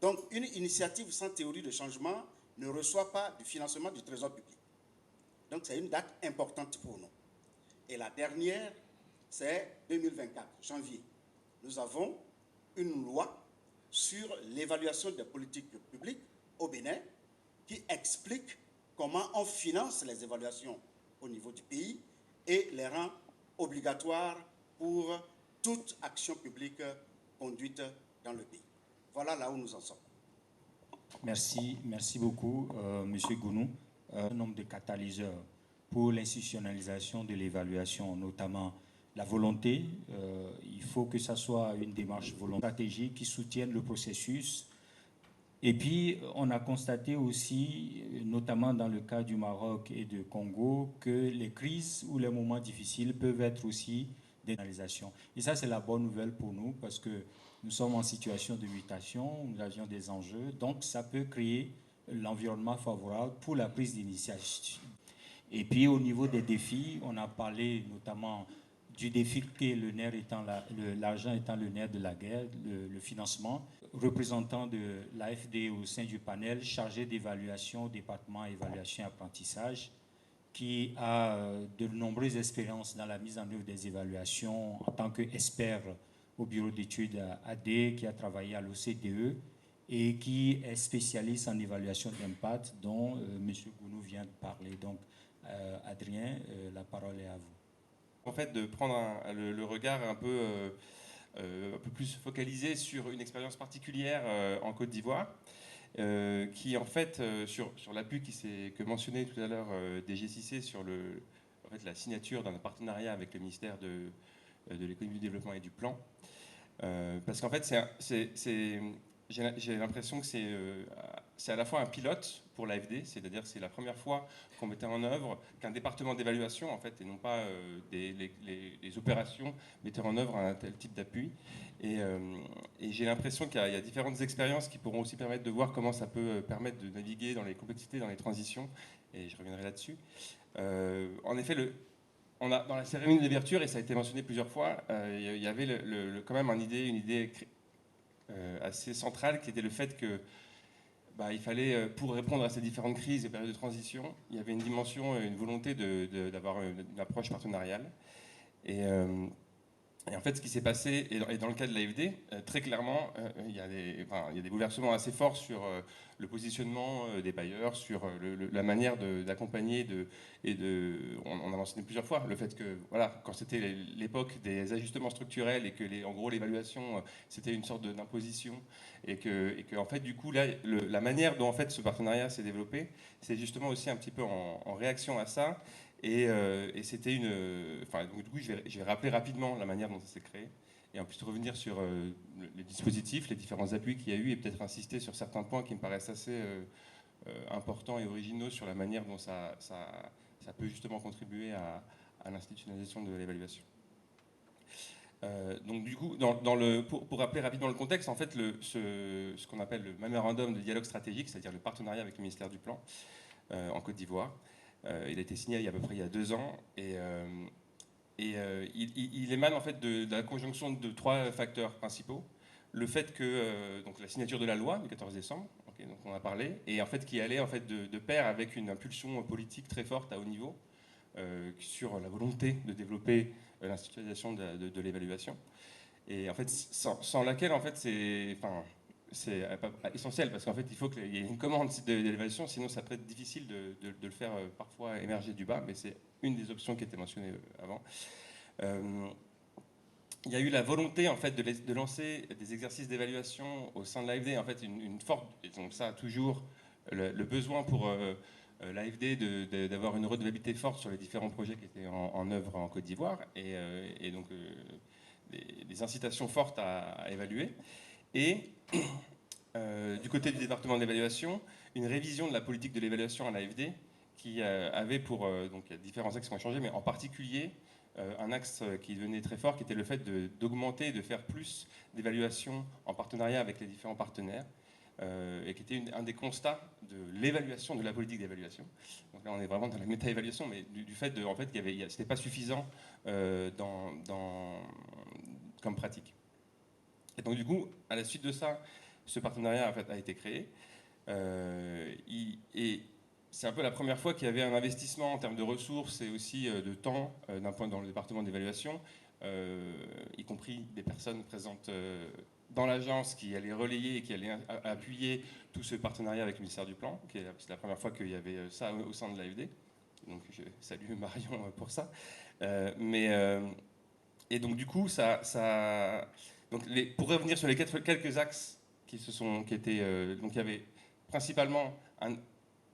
Donc, une initiative sans théorie de changement ne reçoit pas de financement du Trésor public. Donc, c'est une date importante pour nous. Et la dernière, c'est 2024, janvier. Nous avons une loi sur l'évaluation des politiques publiques au Bénin qui explique comment on finance les évaluations au niveau du pays et les rend obligatoires pour toute action publique conduite dans le pays. Voilà là où nous en sommes. Merci beaucoup, M. Gounou. Un nombre de catalyseurs pour l'institutionnalisation de l'évaluation, notamment la volonté. Il faut que ça soit une démarche volontaire, stratégique qui soutienne le processus. Et puis, on a constaté aussi, notamment dans le cas du Maroc et du Congo, que les crises ou les moments difficiles peuvent être aussi des analysations. Et ça, c'est la bonne nouvelle pour nous parce que nous sommes en situation de mutation, nous avions des enjeux, donc ça peut créer l'environnement favorable pour la prise d'initiative. Et puis, au niveau des défis, on a parlé notamment du défi que le nerf étant l'argent étant le nerf de la guerre, le financement. Représentant de l'AFD au sein du panel chargé d'évaluation au département évaluation et apprentissage, qui a de nombreuses expériences dans la mise en œuvre des évaluations en tant qu'expert au bureau d'études AD, qui a travaillé à l'OCDE et qui est spécialiste en évaluation d'impact dont M. Gounou vient de parler. Donc, Adrien, la parole est à vous. En fait, de prendre le regard un peu plus focalisé sur une expérience particulière en Côte d'Ivoire, qui en fait, sur l'appui que mentionnait tout à l'heure DG6C sur la signature d'un partenariat avec le ministère de l'économie, du développement et du plan. Parce qu'en fait, j'ai l'impression que c'est à la fois un pilote pour l'AFD, c'est-à-dire que c'est la première fois qu'on mettait en œuvre, qu'un département d'évaluation, en fait, et non pas les opérations, mettait en œuvre un tel type d'appui. Et j'ai l'impression qu'il y a différentes expériences qui pourront aussi permettre de voir comment ça peut permettre de naviguer dans les complexités, dans les transitions, et je reviendrai là-dessus. En effet, on a, dans la cérémonie d'ouverture, et ça a été mentionné plusieurs fois, il y avait quand même une idée assez centrale qui était le fait que il fallait, pour répondre à ces différentes crises et périodes de transition, il y avait une dimension, une volonté d'avoir une approche partenariale. Et en fait, ce qui s'est passé, et dans le cas de l'AFD, très clairement, il y a des bouleversements assez forts sur le positionnement des bailleurs, sur la manière d'accompagner, on a mentionné plusieurs fois, le fait que, voilà, quand c'était l'époque des ajustements structurels et que, en gros, l'évaluation, c'était une sorte d'imposition, et que, en fait, du coup, là, la manière dont, en fait, ce partenariat s'est développé, c'est justement aussi un petit peu en réaction à ça. Et c'était donc, du coup, je vais rappeler rapidement la manière dont ça s'est créé, et en plus revenir sur les dispositifs, les différents appuis qu'il y a eu, et peut-être insister sur certains points qui me paraissent assez importants et originaux sur la manière dont ça peut justement contribuer à l'institutionnalisation de l'évaluation. Donc du coup, pour rappeler rapidement le contexte, en fait, ce qu'on appelle le mémorandum de dialogue stratégique, c'est-à-dire le partenariat avec le ministère du Plan en Côte d'Ivoire, il a été signé il y a à peu près il y a 2 ans, et il émane en fait de la conjonction de 3 facteurs principaux. Le fait que donc la signature de la loi du 14 décembre, donc on a parlé, et en fait qui allait en fait de pair avec une impulsion politique très forte à haut niveau sur la volonté de développer l'institutionnalisation de l'évaluation. Et en fait, sans laquelle en fait c'est essentiel, parce qu'en fait, il faut qu'il y ait une commande d'évaluation, sinon ça peut être difficile de le faire parfois émerger du bas, mais c'est une des options qui était mentionnée avant. Il y a eu la volonté en fait de lancer des exercices d'évaluation au sein de l'AFD, en fait une forte, et donc ça toujours le besoin pour l'AFD d'avoir une redevabilité forte sur les différents projets qui étaient en œuvre en Côte d'Ivoire, et donc des incitations fortes à évaluer. Et du côté du département d'évaluation, une révision de la politique de l'évaluation à l'AFD qui avait pour... donc il y a différents axes qui ont changé, mais en particulier un axe qui devenait très fort, qui était le fait d'augmenter, de faire plus d'évaluation en partenariat avec les différents partenaires, et qui était un des constats de l'évaluation, de la politique d'évaluation. Donc là, on est vraiment dans la méta-évaluation, mais du fait en fait, c'était pas suffisant comme pratique. Et donc du coup, à la suite de ça, ce partenariat en fait, a été créé. Et c'est un peu la première fois qu'il y avait un investissement en termes de ressources et aussi de temps d'un point dans le département d'évaluation, y compris des personnes présentes dans l'agence qui allaient relayer et qui allaient appuyer tout ce partenariat avec le ministère du Plan. C'est la première fois qu'il y avait ça au sein de l'AFD. Donc je salue Marion pour ça. Et donc du coup, donc pour revenir sur les quelques axes donc il y avait principalement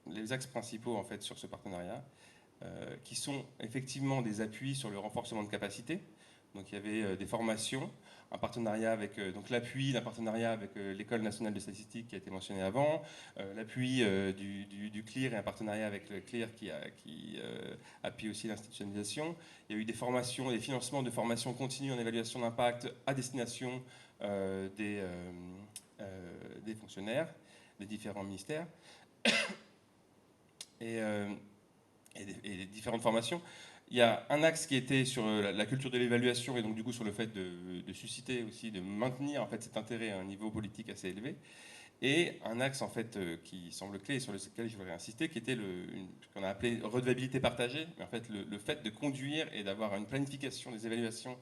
les axes principaux en fait sur ce partenariat, qui sont effectivement des appuis sur le renforcement de capacité. Donc il y avait des formations, un partenariat avec l'appui d'un partenariat avec l'École nationale de statistique qui a été mentionné avant, l'appui du CLIR et un partenariat avec le CLIR qui appuie aussi l'institutionnalisation. Il y a eu des formations, des financements de formations continues en évaluation d'impact à destination des fonctionnaires des différents ministères et des différentes formations. Il y a un axe qui était sur la culture de l'évaluation et donc du coup sur le fait de susciter aussi, de maintenir en fait cet intérêt à un niveau politique assez élevé. Et un axe en fait qui semble clé et sur lequel je voudrais insister, qui était ce qu'on a appelé redevabilité partagée, mais en fait le fait de conduire et d'avoir une planification des évaluations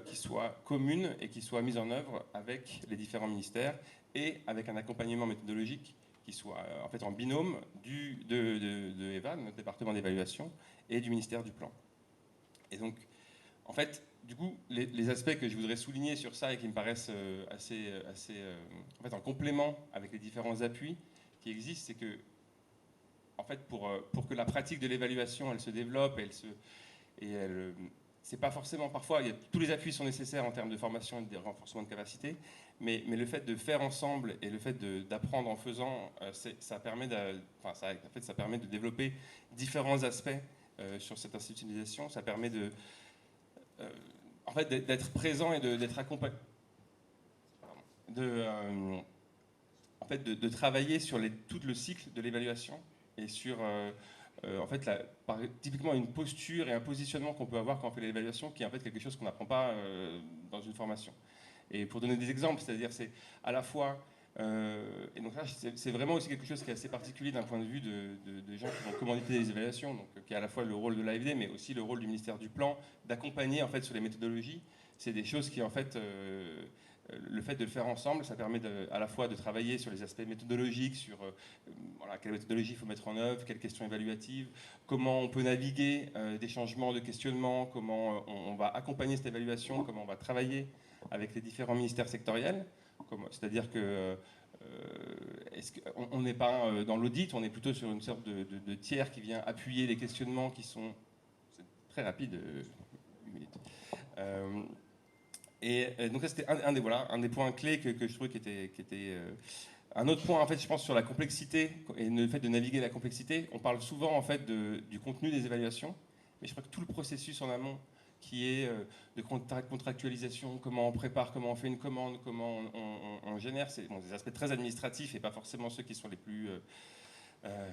qui soit commune et qui soit mise en œuvre avec les différents ministères et avec un accompagnement méthodologique qui soit en fait en binôme de EVA, notre département d'évaluation, et du ministère du Plan. Et donc, en fait, du coup, les aspects que je voudrais souligner sur ça et qui me paraissent assez en fait, en complément avec les différents appuis qui existent, c'est que, en fait, pour que la pratique de l'évaluation, elle se développe, c'est pas forcément parfois, tous les appuis sont nécessaires en termes de formation et de renforcement de capacité, mais le fait de faire ensemble et le fait d'apprendre en faisant, ça permet de développer différents aspects sur cette institutionnalisation. Ça permet en fait, d'être présent et d'être accompagné, en fait, de travailler sur tout le cycle de l'évaluation et sur en fait, typiquement une posture et un positionnement qu'on peut avoir quand on fait l'évaluation, qui est en fait quelque chose qu'on n'apprend pas dans une formation. Et pour donner des exemples, c'est-à-dire c'est à la fois et donc là, c'est vraiment aussi quelque chose qui est assez particulier d'un point de vue de gens qui vont commanditer des évaluations, donc qui est à la fois le rôle de l'AFD, mais aussi le rôle du ministère du Plan, d'accompagner en fait sur les méthodologies. C'est des choses qui en fait le fait de le faire ensemble, ça permet à la fois de travailler sur les aspects méthodologiques, sur voilà, quelle méthodologie il faut mettre en œuvre, quelles questions évaluatives, comment on peut naviguer des changements de questionnement, comment on va accompagner cette évaluation, comment on va travailler avec les différents ministères sectoriels. C'est-à-dire que on n'est pas dans l'audit, on est plutôt sur une sorte de tiers qui vient appuyer les questionnements qui sont... C'est très rapide, 8 minutes. Et donc ça, c'était un des points clés que je trouvais qui était un autre point, en fait, je pense, sur la complexité et le fait de naviguer la complexité. On parle souvent, en fait, du contenu des évaluations, mais je crois que tout le processus en amont, qui est de contractualisation, comment on prépare, comment on fait une commande, comment on génère, c'est des aspects très administratifs et pas forcément ceux qui sont les plus...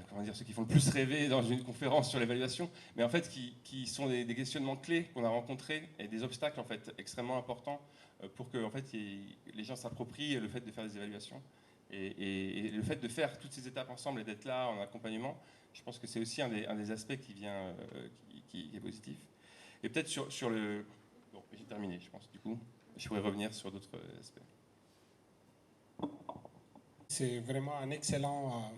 comment dire, ceux qui font le plus rêver dans une conférence sur l'évaluation, mais en fait qui sont des questionnements clés qu'on a rencontrés et des obstacles en fait extrêmement importants pour que en fait, les gens s'approprient le fait de faire des évaluations. Et le fait de faire toutes ces étapes ensemble et d'être là en accompagnement, je pense que c'est aussi un des aspects qui vient, qui est positif. Et peut-être sur le... Bon, j'ai terminé, je pense, du coup. Je pourrais revenir sur d'autres aspects. C'est vraiment un excellent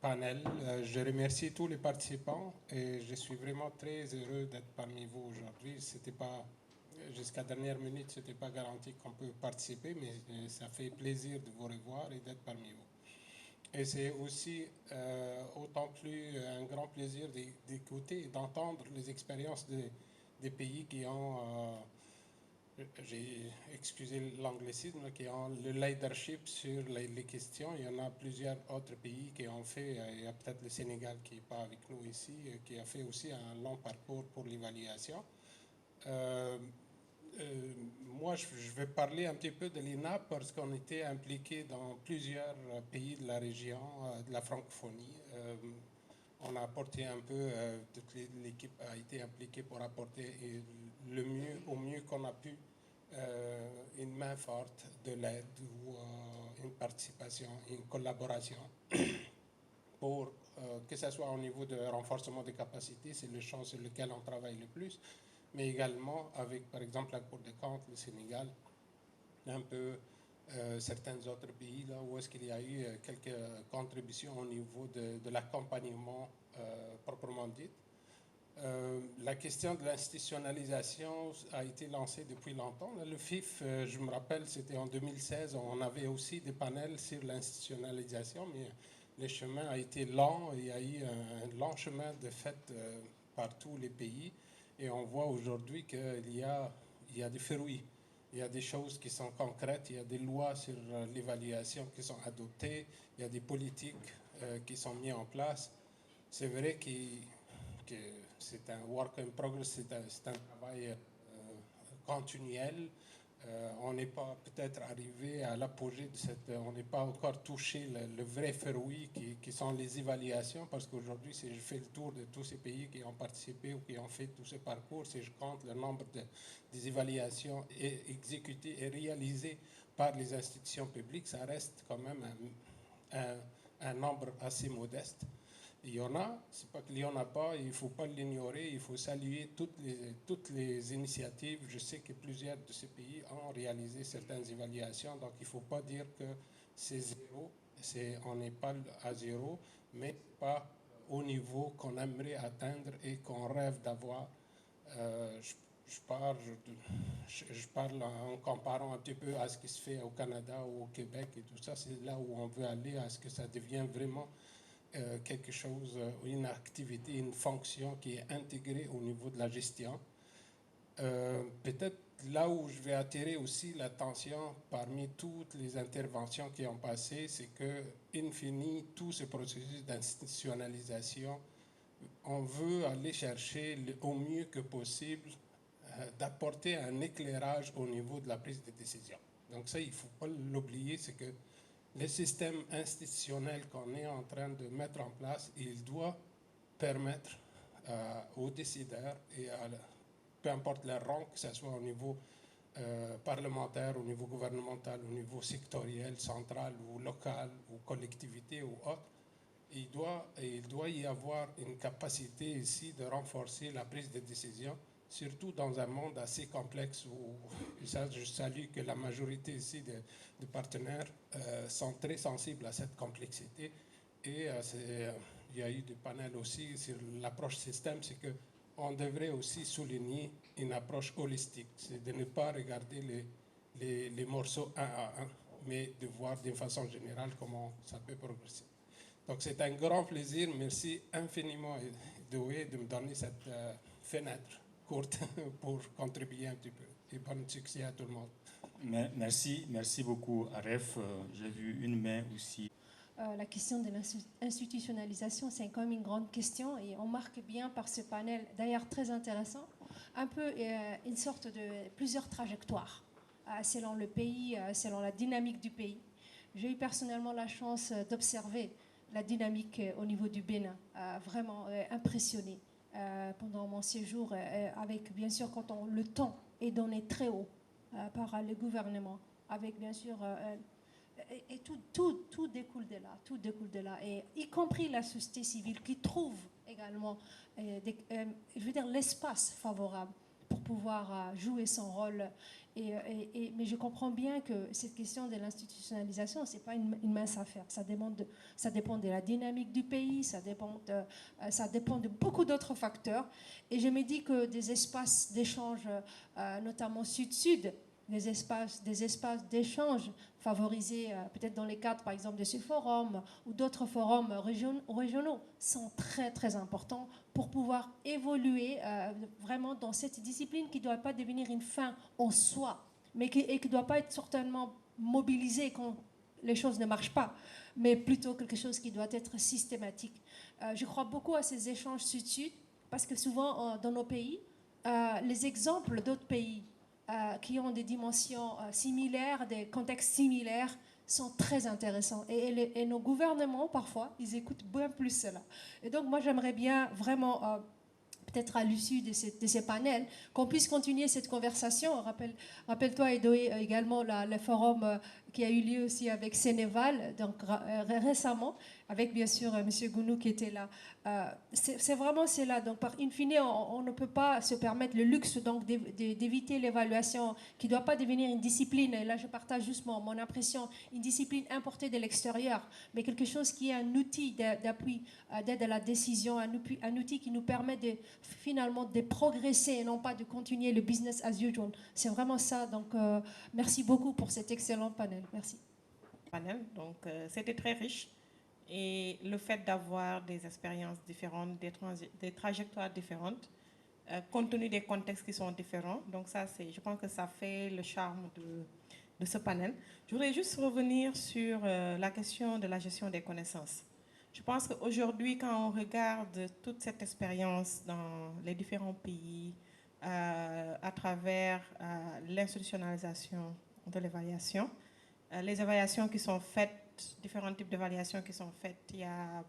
panel. Je remercie tous les participants et je suis vraiment très heureux d'être parmi vous aujourd'hui. C'était pas... Jusqu'à dernière minute, ce n'était pas garanti qu'on peut participer, mais ça fait plaisir de vous revoir et d'être parmi vous. Et c'est aussi autant plus un grand plaisir d'écouter et d'entendre les expériences des pays qui ont, j'ai excusé l'anglicisme, qui ont le leadership sur les questions. Il y en a plusieurs autres pays qui ont fait, il y a peut-être le Sénégal qui n'est pas avec nous ici, qui a fait aussi un long parcours pour l'évaluation. Moi, je vais parler un petit peu de l'INAP parce qu'on était impliqué dans plusieurs pays de la région, de la francophonie. On a apporté un peu, toute l'équipe a été impliquée pour apporter au mieux qu'on a pu une main forte de l'aide ou une participation, une collaboration pour que ce soit au niveau de renforcement des capacités, c'est le champ sur lequel on travaille le plus, mais également avec, par exemple, la Cour des comptes, le Sénégal, un peu certains autres pays là où est-ce qu'il y a eu quelques contributions au niveau de l'accompagnement proprement dit. La question de l'institutionnalisation a été lancée depuis longtemps. Le FIF, je me rappelle, c'était en 2016, on avait aussi des panels sur l'institutionnalisation, mais le chemin a été lent, il y a eu un long chemin de fait par tous les pays. Et on voit aujourd'hui qu'il y a des fruits, il y a des choses qui sont concrètes, il y a des lois sur l'évaluation qui sont adoptées, il y a des politiques qui sont mises en place. C'est vrai que c'est un work in progress, c'est un travail continuel. On n'est pas peut-être arrivé à l'apogée de on n'est pas encore touché le vrai fruit qui sont les évaluations, parce qu'aujourd'hui, si je fais le tour de tous ces pays qui ont participé ou qui ont fait tous ces parcours, si je compte le nombre des évaluations exécutées et réalisées par les institutions publiques, ça reste quand même un nombre assez modeste. Il y en a, c'est pas qu'il n'y en a pas, il ne faut pas l'ignorer, il faut saluer toutes les initiatives. Je sais que plusieurs de ces pays ont réalisé certaines évaluations, donc il ne faut pas dire que c'est zéro, on n'est pas à zéro, mais pas au niveau qu'on aimerait atteindre et qu'on rêve d'avoir. Je parle en comparant un petit peu à ce qui se fait au Canada ou au Québec et tout ça, c'est là où on veut aller, à ce que ça devienne vraiment quelque chose, une activité, une fonction qui est intégrée au niveau de la gestion. Peut-être là où je vais attirer aussi l'attention parmi toutes les interventions qui ont passé, c'est que, in fine, tout ce processus d'institutionnalisation, on veut aller chercher au mieux que possible d'apporter un éclairage au niveau de la prise de décision. Donc ça, il ne faut pas l'oublier, c'est que le système institutionnel qu'on est en train de mettre en place, il doit permettre aux décideurs, et peu importe leur rang, que ce soit au niveau parlementaire, au niveau gouvernemental, au niveau sectoriel, central ou local, ou collectivité ou autre, il doit y avoir une capacité ici de renforcer la prise de décision, surtout dans un monde assez complexe où ça, je salue que la majorité ici de partenaires sont très sensibles à cette complexité. Et il y a eu des panels aussi sur l'approche système, c'est qu'on devrait aussi souligner une approche holistique, c'est de ne pas regarder les morceaux un à un, mais de voir d'une façon générale comment ça peut progresser. Donc c'est un grand plaisir, merci infiniment Doué de me donner cette fenêtre courte pour contribuer un petit peu. Et bon succès à tout le monde. Merci beaucoup Aref. J'ai vu une main aussi. La question de l'institutionnalisation, c'est quand même une grande question et on marque bien par ce panel, d'ailleurs très intéressant, un peu une sorte de plusieurs trajectoires selon le pays, selon la dynamique du pays. J'ai eu personnellement la chance d'observer la dynamique au niveau du Bénin, vraiment impressionné pendant mon séjour, avec bien sûr quand le temps est donné très haut par le gouvernement, avec bien sûr et tout découle de là, et y compris la société civile qui trouve également je veux dire l'espace favorable pour pouvoir jouer son rôle. Mais je comprends bien que cette question de l'institutionnalisation, ce n'est pas une mince affaire. Ça dépend de la dynamique du pays, ça dépend de beaucoup d'autres facteurs. Et je me dis que des espaces d'échange, notamment sud-sud, des espaces d'échange favorisés peut-être dans les cadres, par exemple, de ce forum ou d'autres forums régionaux sont très, très importants pour pouvoir évoluer vraiment dans cette discipline qui ne doit pas devenir une fin en soi, mais qui ne doit pas être certainement mobilisée quand les choses ne marchent pas, mais plutôt quelque chose qui doit être systématique. Je crois beaucoup à ces échanges sud-sud parce que souvent, dans nos pays, les exemples d'autres pays qui ont des dimensions similaires, des contextes similaires, sont très intéressants. Et nos gouvernements, parfois, ils écoutent bien plus cela. Et donc, moi, j'aimerais bien vraiment, peut-être à l'issue de ces panels, qu'on puisse continuer cette conversation. Rappelle-toi, Edoé, également le forum qui a eu lieu aussi avec Sénéval, donc récemment, avec bien sûr M. Gounou qui était là. C'est vraiment cela. Donc, par in fine, on ne peut pas se permettre le luxe donc d'éviter l'évaluation qui ne doit pas devenir une discipline. Et là, je partage juste mon impression, une discipline importée de l'extérieur, mais quelque chose qui est un outil d'appui, d'aide à la décision, un outil qui nous permet finalement de progresser et non pas de continuer le business as usual. C'est vraiment ça. Donc, merci beaucoup pour cet excellent panel. Merci. Donc, c'était très riche. Et le fait d'avoir des expériences différentes, des trajectoires différentes, compte tenu des contextes qui sont différents. Donc ça, je pense que ça fait le charme de ce panel. Je voudrais juste revenir sur la question de la gestion des connaissances. Je pense qu'aujourd'hui, quand on regarde toute cette expérience dans les différents pays, à travers l'institutionnalisation de l'évaluation, les évaluations qui sont faites, différents types d'évaluations qui sont faites, il y a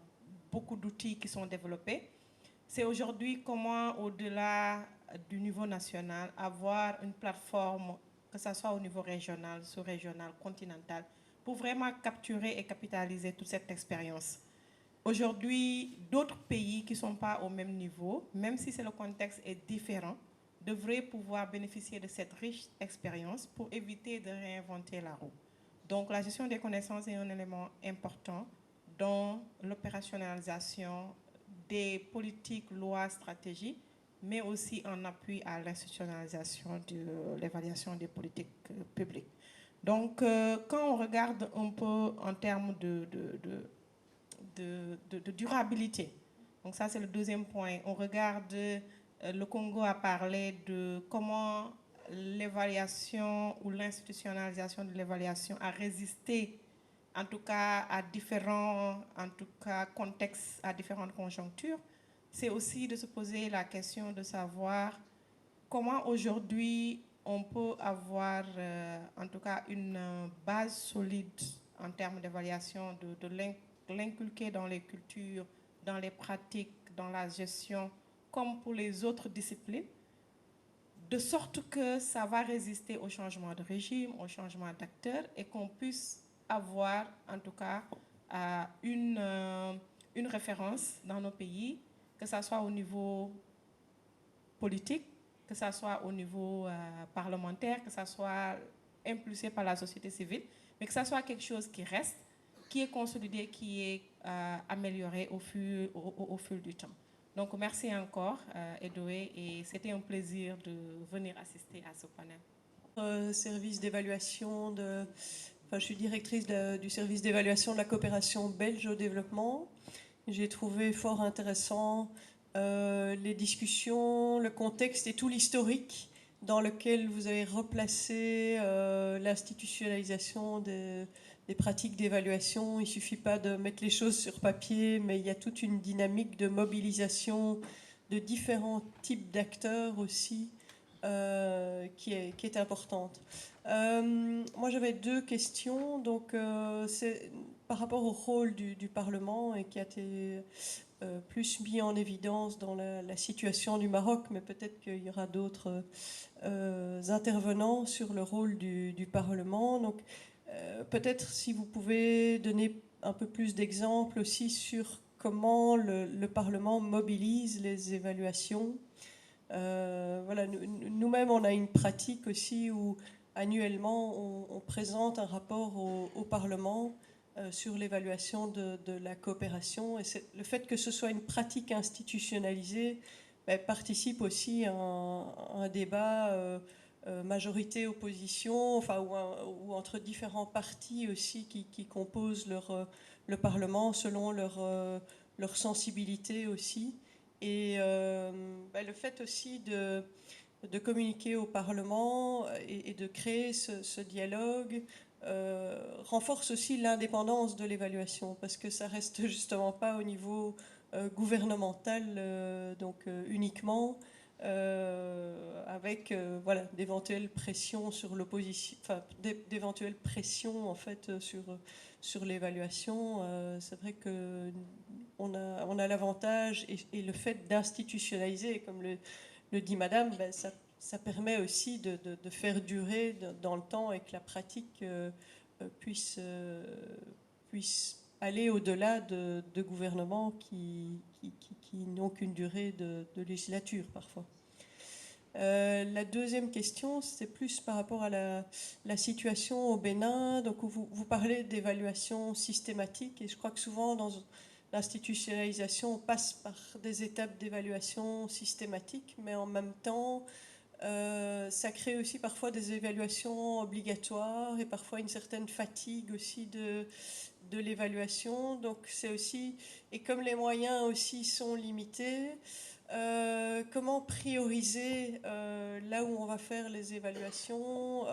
beaucoup d'outils qui sont développés. C'est aujourd'hui comment, au-delà du niveau national, avoir une plateforme, que ce soit au niveau régional, sous-régional, continental, pour vraiment capturer et capitaliser toute cette expérience. Aujourd'hui, d'autres pays qui ne sont pas au même niveau, même si le contexte est différent, devraient pouvoir bénéficier de cette riche expérience pour éviter de réinventer la roue. Donc la gestion des connaissances est un élément important dans l'opérationnalisation des politiques, lois, stratégies, mais aussi en appui à l'institutionnalisation de l'évaluation des politiques publiques. Donc quand on regarde un peu en termes de durabilité, donc ça c'est le deuxième point, on regarde, le Congo a parlé de comment l'évaluation ou l'institutionnalisation de l'évaluation a résisté, en tout cas à différents contextes, à différentes conjonctures. C'est aussi de se poser la question de savoir comment aujourd'hui on peut avoir en tout cas une base solide en termes d'évaluation, de l'inculquer dans les cultures, dans les pratiques, dans la gestion, comme pour les autres disciplines, de sorte que ça va résister au changement de régime, au changement d'acteurs, et qu'on puisse avoir en tout cas une référence dans nos pays, que ce soit au niveau politique, que ce soit au niveau parlementaire, que ce soit impulsé par la société civile, mais que ce soit quelque chose qui reste, qui est consolidé, qui est amélioré au fil du temps. Donc merci encore, Edoé, et c'était un plaisir de venir assister à ce panel. Service d'évaluation je suis directrice du service d'évaluation de la coopération belge au développement. J'ai trouvé fort intéressant les discussions, le contexte et tout l'historique dans lequel vous avez replacé l'institutionnalisation des pratiques d'évaluation. Il ne suffit pas de mettre les choses sur papier, mais il y a toute une dynamique de mobilisation de différents types d'acteurs aussi qui est importante. Moi, j'avais deux questions. Donc, c'est par rapport au rôle du Parlement et qui a été plus mis en évidence dans la situation du Maroc, mais peut-être qu'il y aura d'autres intervenants sur le rôle du Parlement. Donc, peut-être si vous pouvez donner un peu plus d'exemples aussi sur comment le Parlement mobilise les évaluations. Voilà, nous-mêmes, on a une pratique aussi où annuellement, on présente un rapport au Parlement sur l'évaluation de la coopération. Et le fait que ce soit une pratique institutionnalisée participe aussi à un débat majorité-opposition, enfin, ou entre différents partis aussi qui composent le Parlement selon leur sensibilité aussi. Et le fait aussi de communiquer au Parlement et de créer ce dialogue renforce aussi l'indépendance de l'évaluation, parce que ça reste justement pas au niveau gouvernemental uniquement, avec voilà, d'éventuelles pressions sur l'opposition, enfin d'éventuelles pressions en fait sur l'évaluation. C'est vrai que on a l'avantage et le fait d'institutionnaliser, comme le dit Madame, ça permet aussi de faire durer dans le temps et que la pratique puisse aller au-delà de gouvernements qui n'ont qu'une durée de législature parfois. La deuxième question, c'est plus par rapport à la situation au Bénin. Donc, vous parlez d'évaluation systématique, et je crois que souvent dans l'institutionnalisation, on passe par des étapes d'évaluation systématique, mais en même temps, ça crée aussi parfois des évaluations obligatoires et parfois une certaine fatigue aussi de l'évaluation. Donc c'est aussi, et comme les moyens aussi sont limités, comment prioriser là où on va faire les évaluations.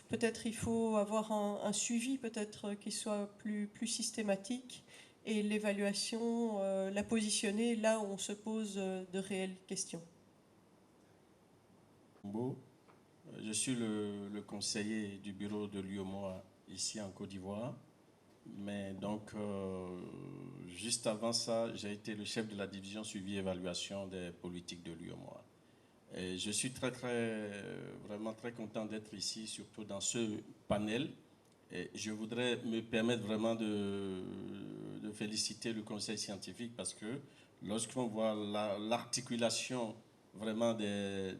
Peut-être il faut avoir un suivi peut-être qui soit plus systématique, et l'évaluation, la positionner là où on se pose de réelles questions. Je suis le conseiller du bureau de l'UEMOA ici en Côte d'Ivoire. Mais donc, juste avant ça, j'ai été le chef de la division suivi et évaluation des politiques de l'UEMOA. Et je suis vraiment très content d'être ici, surtout dans ce panel Et je voudrais me permettre vraiment de féliciter le conseil scientifique parce que lorsqu'on voit l'articulation vraiment des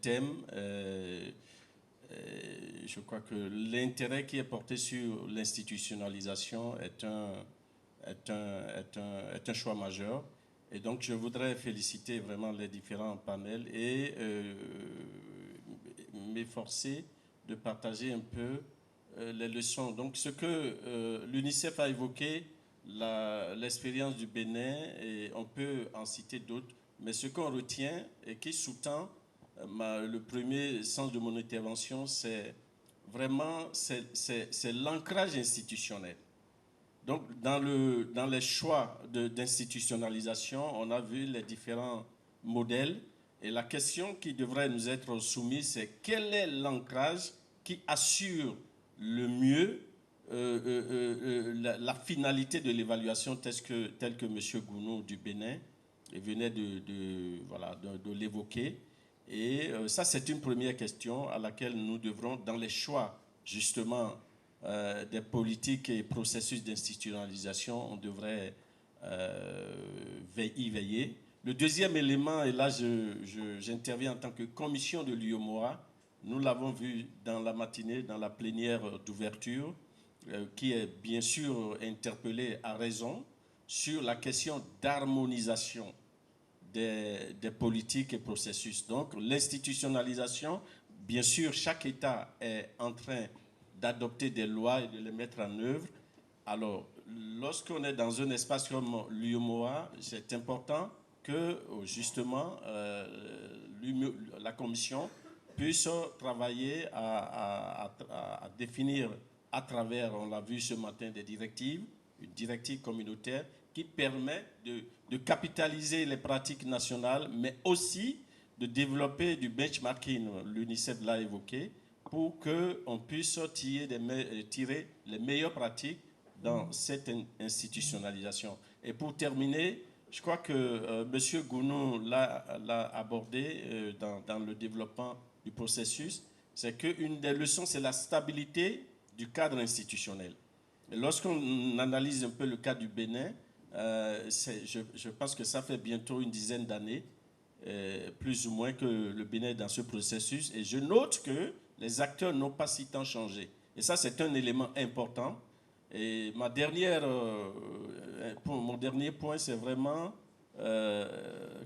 thèmes, je crois que l'intérêt qui est porté sur l'institutionnalisation est un choix majeur. Et donc, je voudrais féliciter vraiment les différents panels et m'efforcer de partager un peu les leçons. Donc, ce que l'UNICEF a évoqué, l'expérience du Bénin, et on peut en citer d'autres, mais ce qu'on retient et qui sous-tend le premier sens de mon intervention, c'est vraiment c'est l'ancrage institutionnel. Donc, dans les choix d'institutionnalisation, on a vu les différents modèles. Et la question qui devrait nous être soumise, c'est quel est l'ancrage qui assure le mieux la finalité de l'évaluation telle que M. Gounou du Bénin venait de l'évoquer. Et ça, c'est une première question à laquelle nous devrons, dans les choix, justement, des politiques et processus d'institutionnalisation, on devrait y veiller. Le deuxième élément, et là j'interviens en tant que commission de l'UOMOA, nous l'avons vu dans la matinée, dans la plénière d'ouverture, qui est bien sûr interpellée à raison sur la question d'harmonisation des politiques et processus. Donc l'institutionnalisation, bien sûr, chaque État est en train d'adopter des lois et de les mettre en œuvre. Alors, lorsqu'on est dans un espace comme l'UOMOA, c'est important que, justement, la Commission puisse travailler à définir à travers, on l'a vu ce matin, des directives, une directive communautaire qui permet de capitaliser les pratiques nationales, mais aussi de développer du benchmarking, l'UNICEF l'a évoqué, pour qu'on puisse tirer les meilleures pratiques dans cette institutionnalisation. Et pour terminer, je crois que M. Gounou l'a abordé dans le développement du processus, c'est qu'une des leçons, c'est la stabilité du cadre institutionnel. Et lorsqu'on analyse un peu le cas du Bénin, je pense que ça fait bientôt une dizaine d'années, plus ou moins, que le Bénin est dans ce processus. Et je note que les acteurs n'ont pas si tant changé. Et ça, c'est un élément important. Et mon dernier point, c'est vraiment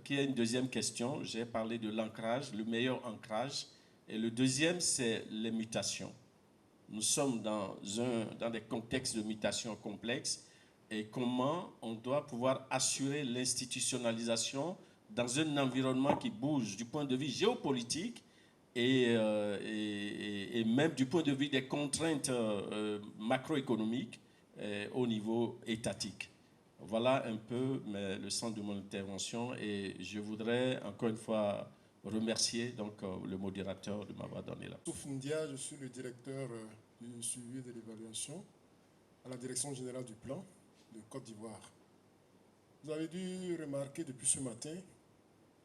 qu'il y a une deuxième question. J'ai parlé de l'ancrage, le meilleur ancrage. Et le deuxième, c'est les mutations. Nous sommes dans des contextes de mutation complexes. Et comment on doit pouvoir assurer l'institutionnalisation dans un environnement qui bouge du point de vue géopolitique et même du point de vue des contraintes macroéconomiques au niveau étatique. Voilà un peu le centre de mon intervention et je voudrais encore une fois remercier donc, le modérateur de m'avoir donné la parole. Soufndia, je suis le directeur du suivi et de l'évaluation à la Direction générale du plan de Côte d'Ivoire. Vous avez dû remarquer depuis ce matin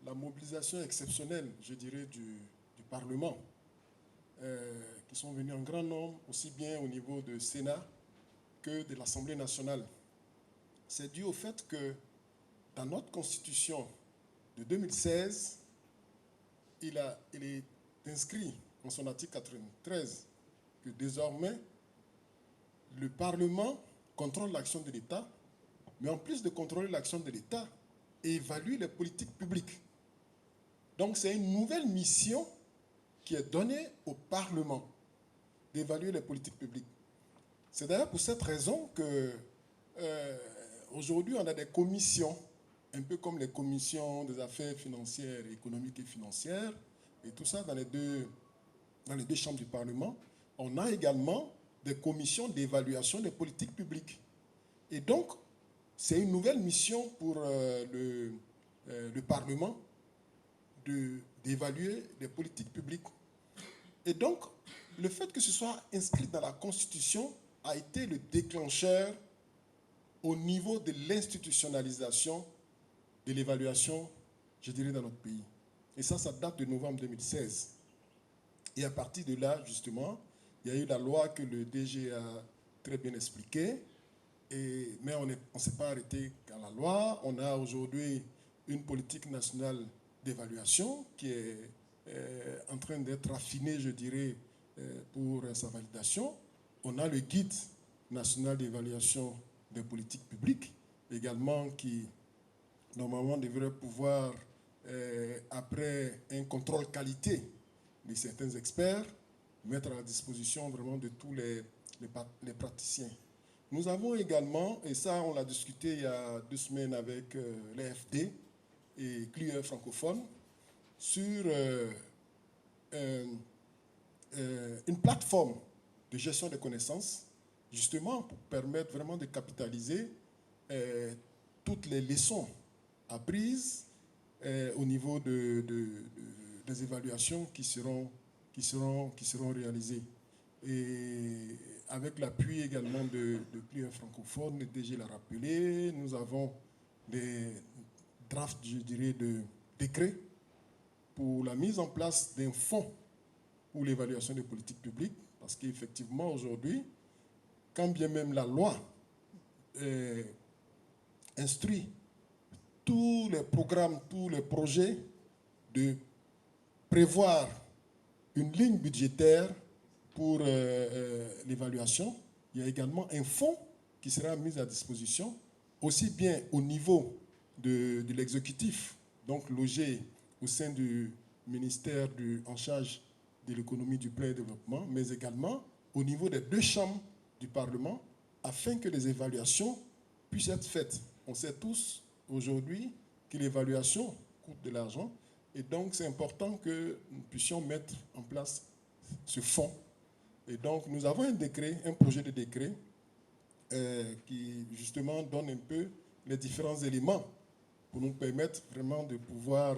la mobilisation exceptionnelle, je dirais, du Parlement, qui sont venus en grand nombre, aussi bien au niveau du Sénat que de l'Assemblée nationale. C'est dû au fait que dans notre Constitution de 2016, il est inscrit en son article 93 que désormais, le Parlement contrôle l'action de l'État, mais en plus de contrôler l'action de l'État, évalue les politiques publiques. Donc c'est une nouvelle mission qui est donnée au Parlement d'évaluer les politiques publiques. C'est d'ailleurs pour cette raison que aujourd'hui on a des commissions, un peu comme les commissions des affaires financières, économiques et financières, et tout ça dans les deux chambres du Parlement. On a également des commissions d'évaluation des politiques publiques. Et donc, c'est une nouvelle mission pour le Parlement d'évaluer les politiques publiques. Et donc, le fait que ce soit inscrit dans la Constitution a été le déclencheur au niveau de l'institutionnalisation de l'évaluation, je dirais, dans notre pays. Et ça date de novembre 2016. Et à partir de là, justement, Il y a eu la loi que le DG a très bien expliquée, mais on ne s'est pas arrêté qu'à la loi. On a aujourd'hui une politique nationale d'évaluation qui est en train d'être affinée, je dirais, pour sa validation. On a le guide national d'évaluation des politiques publiques, également qui, normalement, devrait pouvoir, après un contrôle qualité de certains experts, mettre à la disposition vraiment de tous les praticiens. Nous avons également, et ça on l'a discuté il y a 2 semaines avec l'AFD et CLIE francophone, sur une plateforme de gestion des connaissances, justement pour permettre vraiment de capitaliser toutes les leçons apprises au niveau des évaluations qui seront réalisées. Et avec l'appui également de CLIE francophone, le DG l'a rappelé, nous avons des drafts, je dirais, de décrets pour la mise en place d'un fonds pour l'évaluation des politiques publiques, parce qu'effectivement, aujourd'hui, quand bien même la loi instruit tous les programmes, tous les projets, de prévoir une ligne budgétaire pour l'évaluation, il y a également un fonds qui sera mis à disposition, aussi bien au niveau de l'exécutif, donc logé au sein du ministère en charge de l'économie, du plan et du développement, mais également au niveau des 2 chambres du Parlement, afin que les évaluations puissent être faites. On sait tous aujourd'hui que l'évaluation coûte de l'argent, et donc c'est important que nous puissions mettre en place ce fonds. Et donc nous avons un décret, un projet de décret qui justement donne un peu les différents éléments pour nous permettre vraiment de pouvoir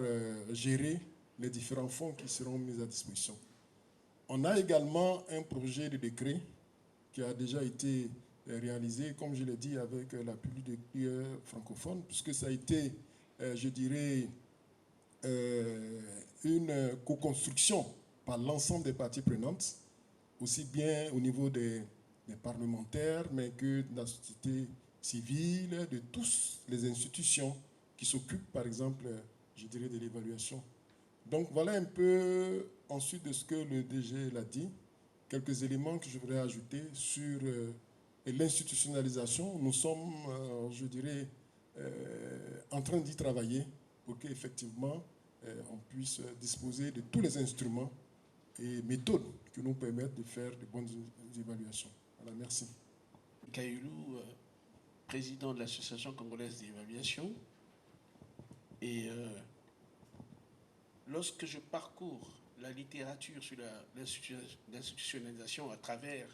gérer les différents fonds qui seront mis à disposition. On a également un projet de décret qui a déjà été réalisé, comme je l'ai dit, avec l'appui de CLIE francophone, puisque ça a été, je dirais, une co-construction par l'ensemble des parties prenantes, aussi bien au niveau des parlementaires, mais que de la société civile, de toutes les institutions qui s'occupent, par exemple, je dirais, de l'évaluation. Donc voilà un peu, ensuite de ce que le DG l'a dit, quelques éléments que je voudrais ajouter sur l'institutionnalisation. Nous sommes, je dirais, en train d'y travailler pour qu'effectivement, on puisse disposer de tous les instruments et méthodes qui nous permettent de faire de bonnes évaluations. Voilà, merci. Kayoulou, président de l'Association congolaise d'évaluation. Et lorsque je parcours la littérature sur l'institutionnalisation à travers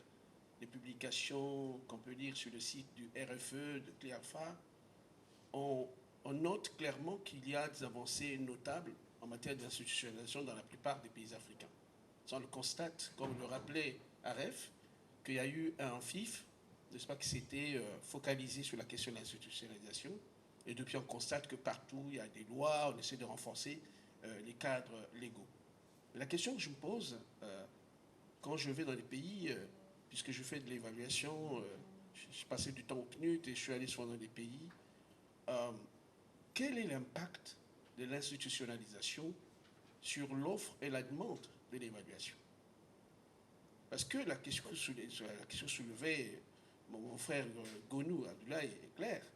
les publications qu'on peut lire sur le site du RFE, de CLIAFA, on note clairement qu'il y a des avancées notables en matière d'institutionnalisation dans la plupart des pays africains. On le constate, comme le rappelait Aref, qu'il y a eu un FIF, n'est-ce pas, qui s'était focalisé sur la question de l'institutionnalisation. Et depuis, on constate que partout, il y a des lois, on essaie de renforcer les cadres légaux. La question que je me pose, quand je vais dans les pays, puisque je fais de l'évaluation, j'ai passé du temps au CNUT et je suis allé souvent dans des pays, quel est l'impact de l'institutionnalisation sur l'offre et la demande de l'évaluation? Parce que la question soulevée, mon frère Gonou Abdoulaye est claire.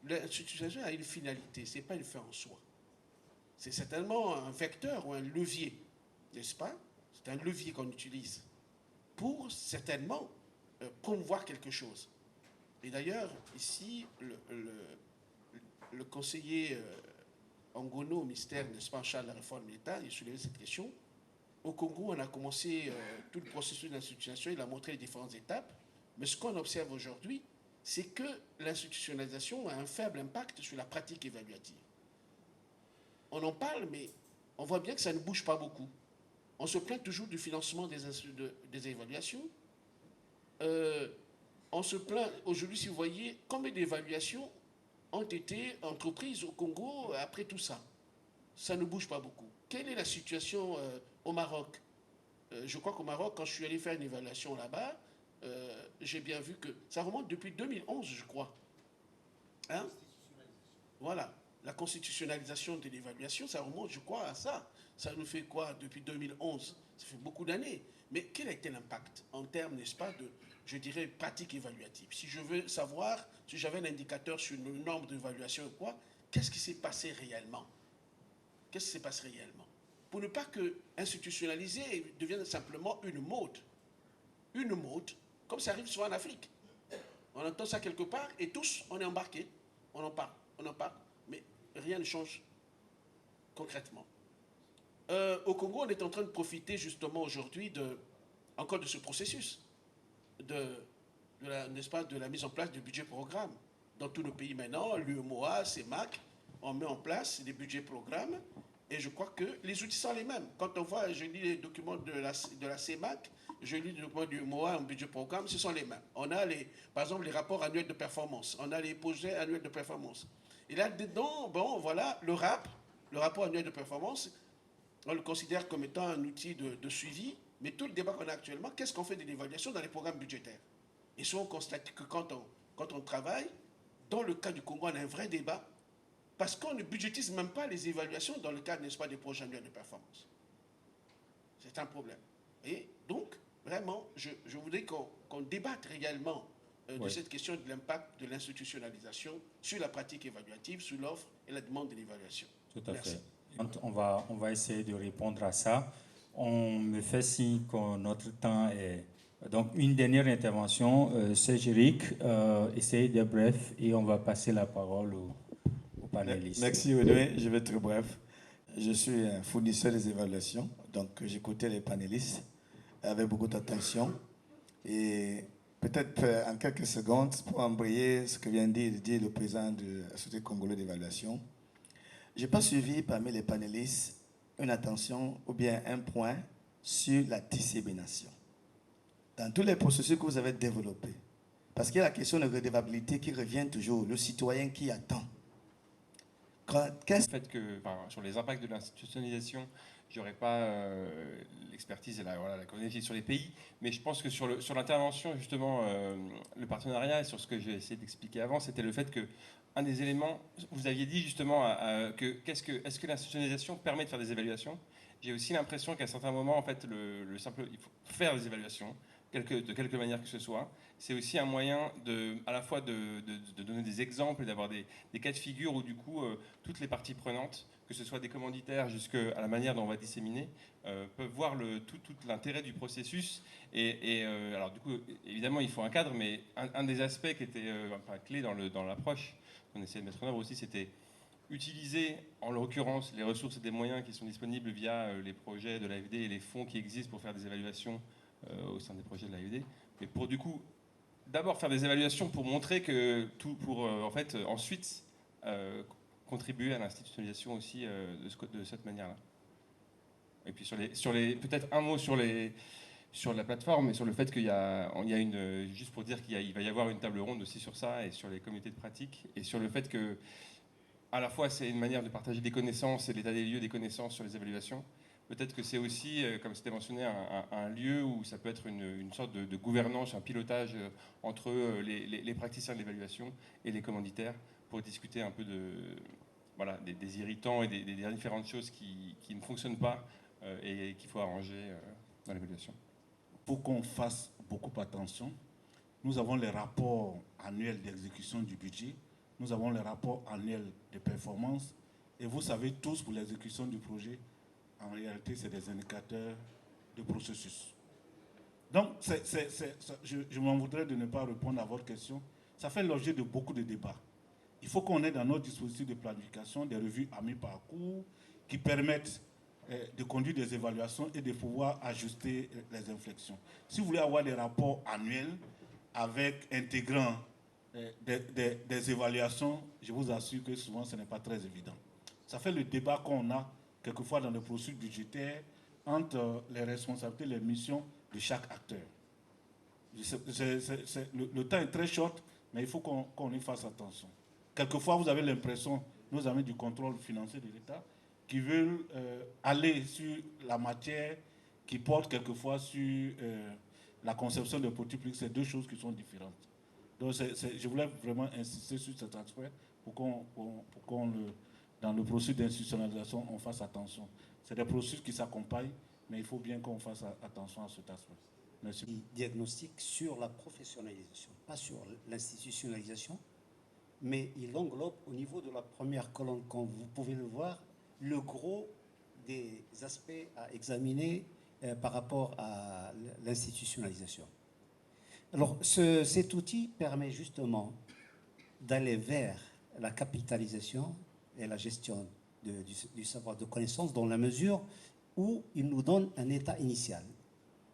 L'institutionnalisation a une finalité, ce n'est pas une fin en soi. C'est certainement un vecteur ou un levier, n'est-ce pas? C'est un levier qu'on utilise pour certainement promouvoir quelque chose. Et d'ailleurs, ici, le conseiller Angono au ministère, n'est-ce pas, en charge de la réforme de l'État, il soulevait cette question. Au Congo, on a commencé tout le processus d'institutionnalisation, il a montré les différentes étapes. Mais ce qu'on observe aujourd'hui, c'est que l'institutionnalisation a un faible impact sur la pratique évaluative. On en parle, mais on voit bien que ça ne bouge pas beaucoup. On se plaint toujours du financement des évaluations. On se plaint, aujourd'hui, si vous voyez, combien d'évaluations ont été entreprises au Congo après tout ça. Ça ne bouge pas beaucoup. Quelle est la situation au Maroc? Je crois qu'au Maroc, quand je suis allé faire une évaluation là-bas, j'ai bien vu que ça remonte depuis 2011, je crois. Hein? Voilà. La constitutionnalisation de l'évaluation, ça remonte, je crois, à ça. Ça nous fait quoi depuis 2011? Ça fait beaucoup d'années. Mais quel a été l'impact en termes, n'est-ce pas, de, je dirais, pratique évaluative? Si je veux savoir, si j'avais un indicateur sur le nombre d'évaluations ou quoi, qu'est-ce qui s'est passé réellement? Qu'est-ce qui s'est passé réellement? Pour ne pas que institutionnaliser devienne simplement une mode. Une mode, comme ça arrive souvent en Afrique. On entend ça quelque part et tous, on est embarqués. On en parle, mais rien ne change concrètement. Au Congo, on est en train de profiter justement aujourd'hui encore de ce processus, n'est-ce pas, de la mise en place du budget programme. Dans tous nos pays maintenant, l'UEMOA, CEMAC, on met en place des budgets programmes et je crois que les outils sont les mêmes. Quand on voit, je lis les documents de la CEMAC, je lis les documents du UEMOA en budget programme, ce sont les mêmes. On a, par exemple, les rapports annuels de performance, on a les projets annuels de performance. Et là-dedans, bon, voilà, le rapport annuel de performance, on le considère comme étant un outil de suivi, mais tout le débat qu'on a actuellement, qu'est-ce qu'on fait de l'évaluation dans les programmes budgétaires? Et souvent, on constate que quand on travaille, dans le cas du Congo, on a un vrai débat, parce qu'on ne budgétise même pas les évaluations dans le cadre, n'est-ce pas, des projets annuels de performance. C'est un problème. Et donc, vraiment, je voudrais qu'on débatte réellement de cette question de l'impact de l'institutionnalisation sur la pratique évaluative, sur l'offre et la demande de l'évaluation. Tout à fait. On va essayer de répondre à ça. On me fait signe que notre temps est... Donc, une dernière intervention. Cédric, essayez d'être bref et on va passer la parole aux panélistes. Merci, Audrey. Je vais être très bref. Je suis un fournisseur des évaluations, donc j'écoutais les panélistes avec beaucoup d'attention. Et peut-être en quelques secondes, pour embrayer ce que vient de dire le président de la Société congolaise d'évaluation, je n'ai pas suivi parmi les panélistes une attention ou bien un point sur la dissémination. Dans tous les processus que vous avez développés, parce qu'il y a la question de redevabilité qui revient toujours, le citoyen qui attend. Le fait que, sur les impacts de l'institutionnalisation, je n'aurais pas l'expertise et la connaissance sur les pays, mais je pense que sur l'intervention, justement, le partenariat, et sur ce que j'ai essayé d'expliquer avant, c'était le fait que un des éléments, vous aviez dit justement est-ce que l'institutionnalisation permet de faire des évaluations? J'ai aussi l'impression qu'à certains moments, en fait, il faut faire des évaluations, de quelque manière que ce soit. C'est aussi un moyen à la fois de donner des exemples et d'avoir des cas de figure où du coup toutes les parties prenantes, que ce soit des commanditaires jusqu'à la manière dont on va disséminer, peuvent voir tout l'intérêt du processus. Alors du coup, évidemment, il faut un cadre, mais un des aspects qui était clé dans l'approche qu'on essayait de mettre en œuvre aussi, c'était utiliser, en l'occurrence, les ressources et des moyens qui sont disponibles via les projets de l'AFD et les fonds qui existent pour faire des évaluations au sein des projets de l'AFD. Mais pour du coup, d'abord faire des évaluations pour montrer que en fait, ensuite contribuer à l'institutionnalisation aussi de cette manière-là. Et puis peut-être un mot sur la plateforme et sur le fait qu'il y a juste pour dire qu'il va y avoir une table ronde aussi sur ça et sur les comités de pratique et sur le fait que à la fois c'est une manière de partager des connaissances et l'état des lieux des connaissances sur les évaluations. Peut-être que c'est aussi, comme c'était mentionné, un lieu où ça peut être une sorte de gouvernance, un pilotage entre les praticiens de l'évaluation et les commanditaires pour discuter un peu des irritants et des différentes choses qui ne fonctionnent pas et qu'il faut arranger dans l'évaluation. Il faut qu'on fasse beaucoup attention. Nous avons les rapports annuels d'exécution du budget, nous avons les rapports annuels de performance, et vous savez tous, pour l'exécution du projet, en réalité, c'est des indicateurs de processus. Donc, je m'en voudrais de ne pas répondre à votre question. Ça fait l'objet de beaucoup de débats. Il faut qu'on ait dans notre dispositif de planification des revues à mi-parcours qui permettent de conduire des évaluations et de pouvoir ajuster les inflexions. Si vous voulez avoir des rapports annuels intégrant des évaluations, je vous assure que souvent ce n'est pas très évident. Ça fait le débat qu'on a quelquefois dans le processus budgétaire entre les responsabilités et les missions de chaque acteur. Le temps est très short, mais il faut qu'on y fasse attention. Quelquefois, vous avez l'impression, nos amis du contrôle financier de l'État, qui veulent aller sur la matière qui porte quelquefois sur la conception de politique publique, c'est deux choses qui sont différentes. Donc je voulais vraiment insister sur cet aspect pour qu'on dans le processus d'institutionnalisation, on fasse attention. C'est des processus qui s'accompagnent, mais il faut bien qu'on fasse attention à cet aspect. Merci. Diagnostic sur la professionnalisation, pas sur l'institutionnalisation, mais il englobe au niveau de la première colonne, comme vous pouvez le voir, le gros des aspects à examiner par rapport à l'institutionnalisation. Alors, cet outil permet justement d'aller vers la capitalisation et la gestion du savoir de connaissance dans la mesure où il nous donne un état initial.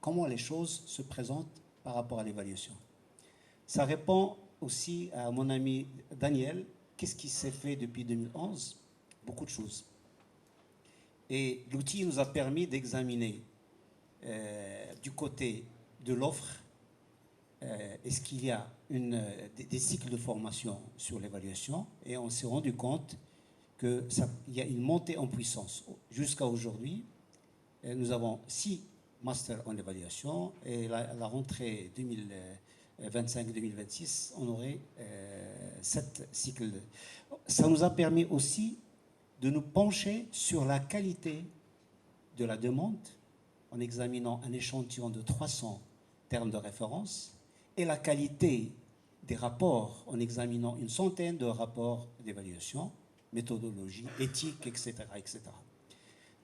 Comment les choses se présentent par rapport à l'évaluation. Ça répond aussi à mon ami Daniel. Qu'est-ce qui s'est fait depuis 2011? Beaucoup de choses. Et l'outil nous a permis d'examiner du côté de l'offre, est-ce qu'il y a des cycles de formation sur l'évaluation, et on s'est rendu compte qu'il y a une montée en puissance. Jusqu'à aujourd'hui, nous avons 6 masters en évaluation, et la rentrée 2025-2026, on aurait 7 cycles. Ça nous a permis aussi de nous pencher sur la qualité de la demande en examinant un échantillon de 300 termes de référence et la qualité des rapports en examinant une centaine de rapports d'évaluation, méthodologie, éthique, etc. etc.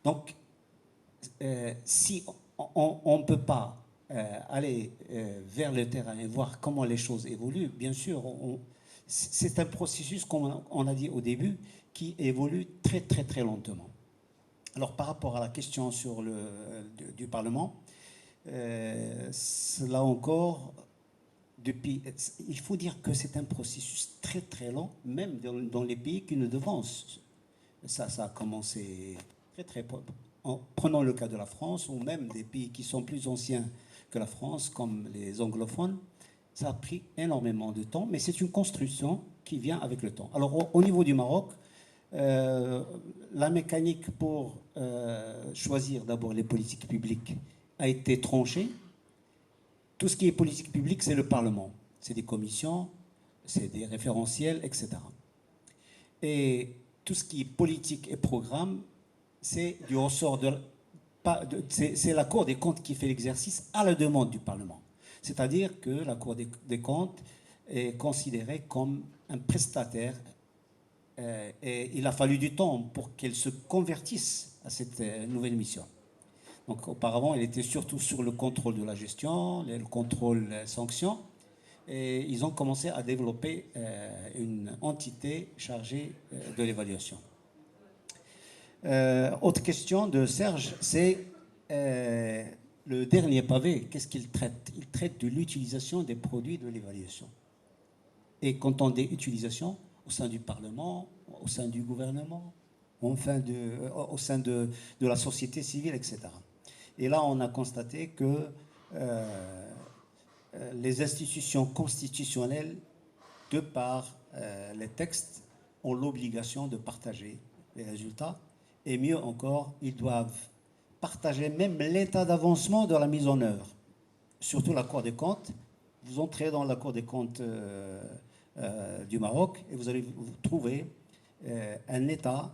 Donc, si on ne peut pas aller vers le terrain et voir comment les choses évoluent, bien sûr, c'est un processus, comme on a dit au début, qui évolue très très très lentement. Alors par rapport à la question sur du Parlement, là encore, il faut dire que c'est un processus très très lent, même dans les pays qui nous devancent. Ça a commencé très très... Prenons le cas de la France, ou même des pays qui sont plus anciens que la France, comme les anglophones. Ça a pris énormément de temps, mais c'est une construction qui vient avec le temps. Alors au niveau du Maroc, la mécanique pour choisir d'abord les politiques publiques a été tranchée. Tout ce qui est politique publique, c'est le Parlement. C'est des commissions, c'est des référentiels, etc. Et tout ce qui est politique et programme, c'est du ressort c'est la Cour des comptes qui fait l'exercice à la demande du Parlement. C'est-à-dire que la Cour des comptes est considérée comme un prestataire et il a fallu du temps pour qu'elle se convertisse à cette nouvelle mission. Donc auparavant, elle était surtout sur le contrôle de la gestion, le contrôle sanction, et ils ont commencé à développer une entité chargée de l'évaluation. Autre question de Serge, c'est le dernier pavé, qu'est-ce qu'il traite? Il traite de l'utilisation des produits de l'évaluation. Et quand on dit utilisation, au sein du Parlement, au sein du gouvernement, enfin au sein de la société civile, etc. Et là, on a constaté que les institutions constitutionnelles, de par les textes, ont l'obligation de partager les résultats. Et mieux encore, ils doivent partager même l'état d'avancement de la mise en œuvre. Surtout la Cour des comptes. Vous entrez dans la Cour des comptes du Maroc et vous allez trouver un état,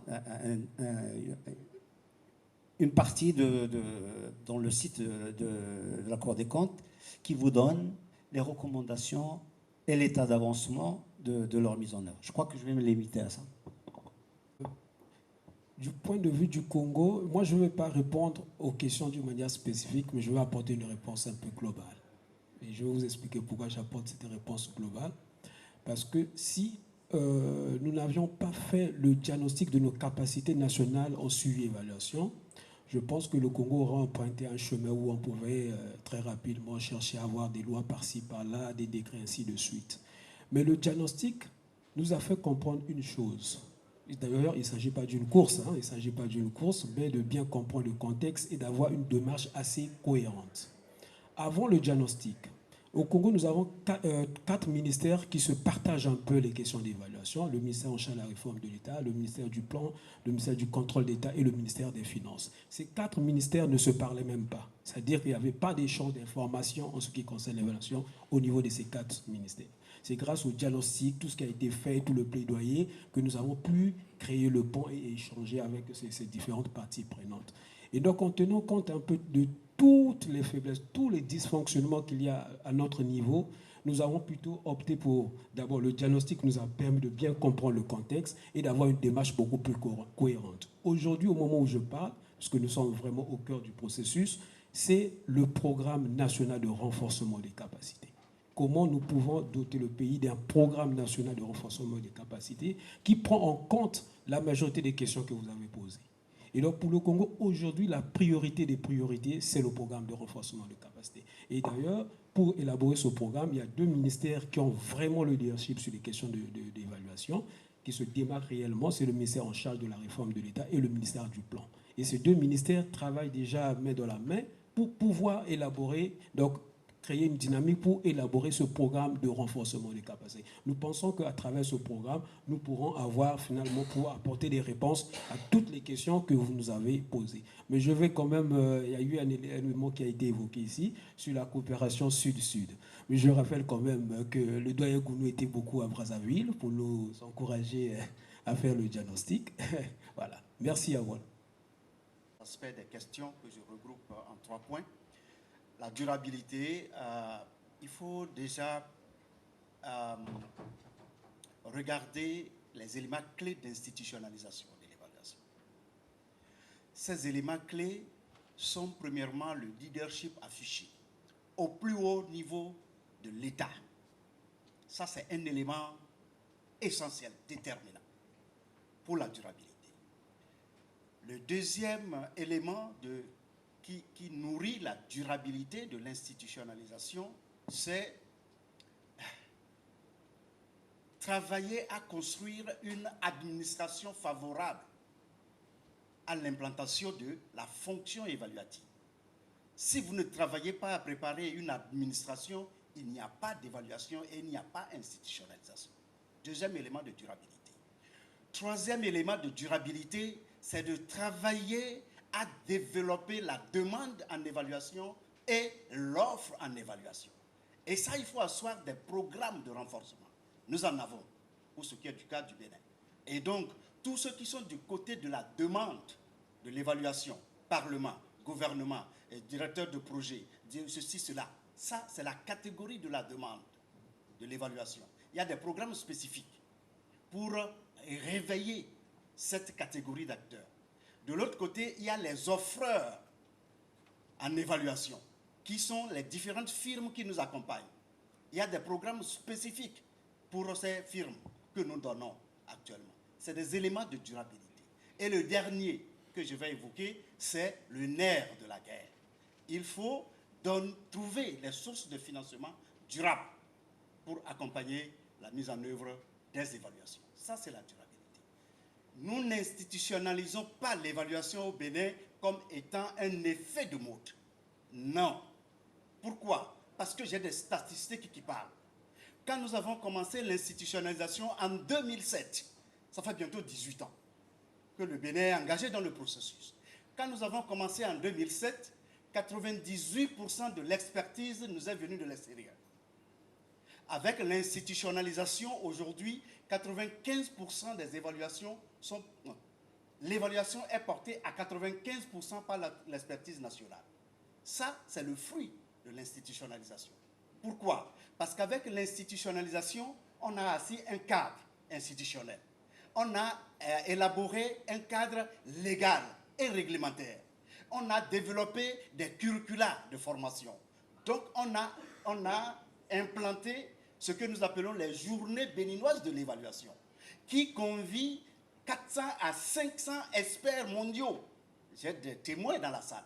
une partie dans le site de la Cour des comptes qui vous donne les recommandations et l'état d'avancement de leur mise en œuvre. Je crois que je vais me limiter à ça. Du point de vue du Congo, moi je ne vais pas répondre aux questions d'une manière spécifique, mais je vais apporter une réponse un peu globale. Et je vais vous expliquer pourquoi j'apporte cette réponse globale. Parce que si nous n'avions pas fait le diagnostic de nos capacités nationales en suivi-évaluation, je pense que le Congo aurait emprunté un chemin où on pouvait très rapidement chercher à avoir des lois par-ci, par-là, des décrets, ainsi de suite. Mais le diagnostic nous a fait comprendre une chose. D'ailleurs, il ne s'agit pas d'une course, il ne s'agit pas d'une course, mais de bien comprendre le contexte et d'avoir une démarche assez cohérente. Avant le diagnostic, Au Congo, nous avons quatre ministères qui se partagent un peu les questions d'évaluation. Le ministère en charge de la réforme de l'État, le ministère du Plan, le ministère du Contrôle d'État et le ministère des Finances. Ces quatre ministères ne se parlaient même pas. C'est-à-dire qu'il n'y avait pas d'échange d'informations en ce qui concerne l'évaluation au niveau de ces quatre ministères. C'est grâce au diagnostic, tout ce qui a été fait, tout le plaidoyer, que nous avons pu créer le pont et échanger avec ces différentes parties prenantes. Et donc, en tenant compte un peu de toutes les faiblesses, tous les dysfonctionnements qu'il y a à notre niveau, nous avons plutôt opté pour, d'abord, le diagnostic nous a permis de bien comprendre le contexte et d'avoir une démarche beaucoup plus cohérente. Aujourd'hui, au moment où je parle, parce que nous sommes vraiment au cœur du processus, c'est le programme national de renforcement des capacités. Comment nous pouvons doter le pays d'un programme national de renforcement des capacités qui prend en compte la majorité des questions que vous avez posées. Et donc, pour le Congo, aujourd'hui, la priorité des priorités, c'est le programme de renforcement de capacité. Et d'ailleurs, pour élaborer ce programme, il y a deux ministères qui ont vraiment le leadership sur les questions d'évaluation, qui se démarquent réellement. C'est le ministère en charge de la réforme de l'État et le ministère du Plan. Et ces deux ministères travaillent déjà main dans la main pour pouvoir élaborer, donc créer une dynamique pour élaborer ce programme de renforcement des capacités. Nous pensons qu'à travers ce programme, nous pourrons avoir finalement pour apporter des réponses à toutes les questions que vous nous avez posées. Mais je vais quand même, il y a eu un élément qui a été évoqué ici sur la coopération sud-sud. Mais je rappelle quand même que le doyen Gounou était beaucoup à Brazzaville pour nous encourager à faire le diagnostic. Voilà. Merci à vous. L'aspect des questions que je regroupe en 3 points. La durabilité, il faut déjà regarder les éléments clés d'institutionnalisation de l'évaluation. Ces éléments clés sont premièrement le leadership affiché au plus haut niveau de l'État. Ça, c'est un élément essentiel, déterminant pour la durabilité. Le deuxième élément qui nourrit la durabilité de l'institutionnalisation, c'est travailler à construire une administration favorable à l'implantation de la fonction évaluative. Si vous ne travaillez pas à préparer une administration, il n'y a pas d'évaluation et il n'y a pas d'institutionnalisation. Deuxième élément de durabilité. Troisième élément de durabilité, c'est de travailler à développer la demande en évaluation et l'offre en évaluation. Et ça, il faut asseoir des programmes de renforcement. Nous en avons, pour ce qui est du cas du Bénin. Et donc, tous ceux qui sont du côté de la demande de l'évaluation, Parlement, gouvernement, directeur de projet, ceci, cela, ça, c'est la catégorie de la demande de l'évaluation. Il y a des programmes spécifiques pour réveiller cette catégorie d'acteurs. De l'autre côté, il y a les offreurs en évaluation, qui sont les différentes firmes qui nous accompagnent. Il y a des programmes spécifiques pour ces firmes que nous donnons actuellement. C'est des éléments de durabilité. Et le dernier que je vais évoquer, c'est le nerf de la guerre. Il faut trouver les sources de financement durables pour accompagner la mise en œuvre des évaluations. Ça, c'est la durabilité. Nous n'institutionnalisons pas l'évaluation au Bénin comme étant un effet de mode. Non. Pourquoi? Parce que j'ai des statistiques qui parlent. Quand nous avons commencé l'institutionnalisation en 2007, ça fait bientôt 18 ans que le Bénin est engagé dans le processus. Quand nous avons commencé en 2007, 98% de l'expertise nous est venue de l'extérieur. Avec l'institutionnalisation, aujourd'hui, 95% des évaluations sont... L'évaluation est portée à 95% par l'expertise nationale. Ça, c'est le fruit de l'institutionnalisation. Pourquoi? Parce qu'avec l'institutionnalisation, on a assis un cadre institutionnel. On a élaboré un cadre légal et réglementaire. On a développé des curricula de formation. Donc, on a implanté ce que nous appelons les journées béninoises de l'évaluation, qui convient 400 à 500 experts mondiaux. J'ai des témoins dans la salle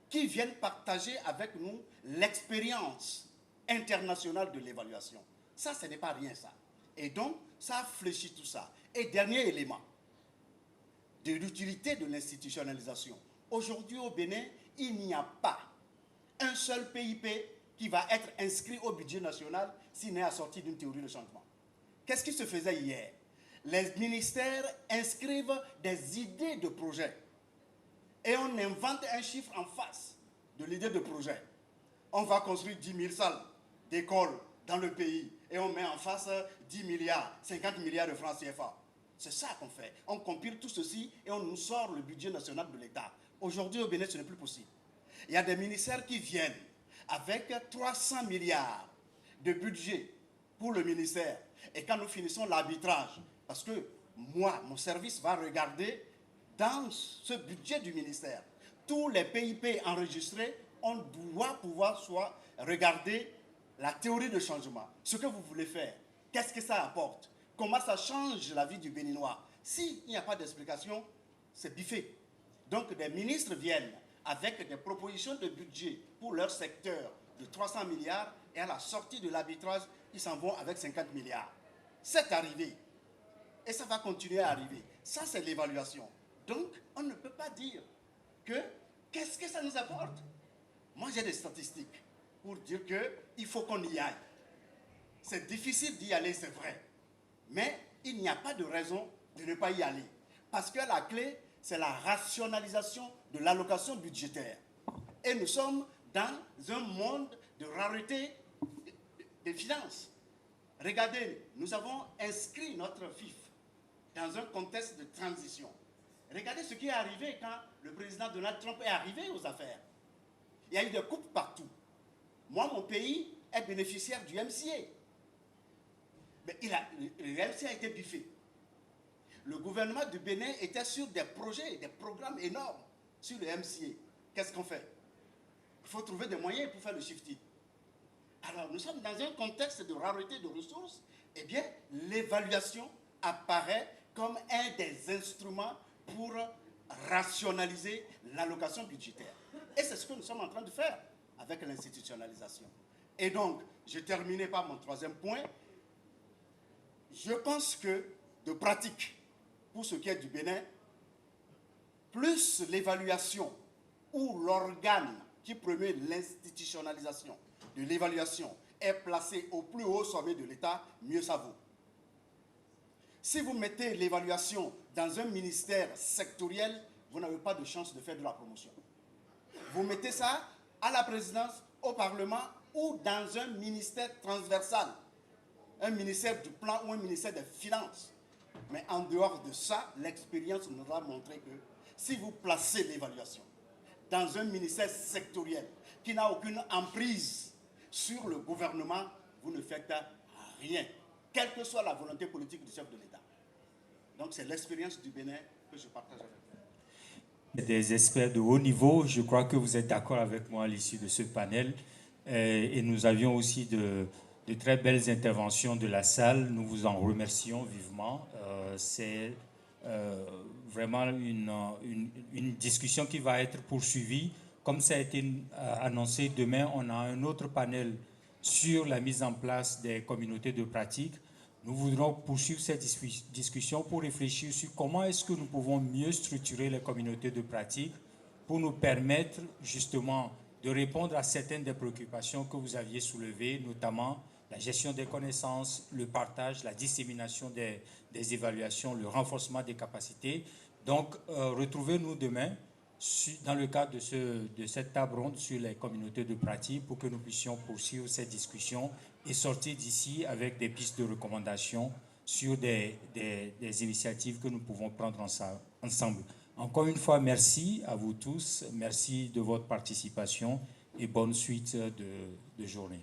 qui viennent partager avec nous l'expérience internationale de l'évaluation. Ça, ce n'est pas rien, ça. Et donc, ça fléchit tout ça. Et dernier élément de l'utilité de l'institutionnalisation. Aujourd'hui, au Bénin, il n'y a pas un seul PIP qui va être inscrit au budget national s'il n'est assorti d'une théorie de changement. Qu'est-ce qui se faisait hier? Les ministères inscrivent des idées de projet et on invente un chiffre en face de l'idée de projet. On va construire 10 000 salles d'école dans le pays et on met en face 10 milliards, 50 milliards de francs CFA. C'est ça qu'on fait. On compile tout ceci et on nous sort le budget national de l'État. Aujourd'hui, au Bénin, ce n'est plus possible. Il y a des ministères qui viennent avec 300 milliards de budget pour le ministère. Et quand nous finissons l'arbitrage, parce que moi, mon service va regarder dans ce budget du ministère, tous les PIP enregistrés, on doit pouvoir soit regarder la théorie de changement, ce que vous voulez faire, qu'est-ce que ça apporte, comment ça change la vie du Béninois. S'il n'y a pas d'explication, c'est biffé. Donc des ministres viennent avec des propositions de budget pour leur secteur de 300 milliards et à la sortie de l'arbitrage, ils s'en vont avec 50 milliards. C'est arrivé. Et ça va continuer à arriver. Ça, c'est l'évaluation. Donc, on ne peut pas dire que qu'est-ce que ça nous apporte. Moi, j'ai des statistiques pour dire qu'il faut qu'on y aille. C'est difficile d'y aller, c'est vrai. Mais il n'y a pas de raison de ne pas y aller. Parce que la clé, c'est la rationalisation de l'allocation budgétaire. Et nous sommes dans un monde de rareté des finances. Regardez, nous avons inscrit notre FIF dans un contexte de transition. Regardez ce qui est arrivé quand le président Donald Trump est arrivé aux affaires. Il y a eu des coupes partout. Moi, mon pays est bénéficiaire du MCA. Mais le MCA a été biffé. Le gouvernement du Bénin était sur des projets, des programmes énormes sur le MCA. Qu'est-ce qu'on fait? Il faut trouver des moyens pour faire le shifting. Alors, nous sommes dans un contexte de rareté de ressources. Eh bien, l'évaluation apparaît comme un des instruments pour rationaliser l'allocation budgétaire. Et c'est ce que nous sommes en train de faire avec l'institutionnalisation. Et donc, je terminais par mon troisième point. Je pense que, de pratique, pour ce qui est du Bénin, plus l'évaluation ou l'organe qui promeut l'institutionnalisation de l'évaluation est placé au plus haut sommet de l'État, mieux ça vaut. Si vous mettez l'évaluation dans un ministère sectoriel, vous n'avez pas de chance de faire de la promotion. Vous mettez ça à la présidence, au Parlement ou dans un ministère transversal, un ministère du plan ou un ministère des finances. Mais en dehors de ça, l'expérience nous a montré que si vous placez l'évaluation dans un ministère sectoriel qui n'a aucune emprise sur le gouvernement, vous ne faites rien, quelle que soit la volonté politique du chef de l'État. Donc c'est l'expérience du Bénin que je partage avec vous. Des experts de haut niveau, je crois que vous êtes d'accord avec moi à l'issue de ce panel. Et nous avions aussi de très belles interventions de la salle. Nous vous en remercions vivement. C'est vraiment une discussion qui va être poursuivie. Comme ça a été annoncé, demain, on a un autre panel sur la mise en place des communautés de pratique. Nous voudrons poursuivre cette discussion pour réfléchir sur comment est-ce que nous pouvons mieux structurer les communautés de pratique pour nous permettre justement de répondre à certaines des préoccupations que vous aviez soulevées, notamment la gestion des connaissances, le partage, la dissémination des évaluations, le renforcement des capacités. Donc, retrouvez-nous demain dans le cadre de cette table ronde sur les communautés de pratique pour que nous puissions poursuivre cette discussion et sortir d'ici avec des pistes de recommandation sur des initiatives que nous pouvons prendre ensemble. Encore une fois, merci à vous tous, merci de votre participation et bonne suite de journée.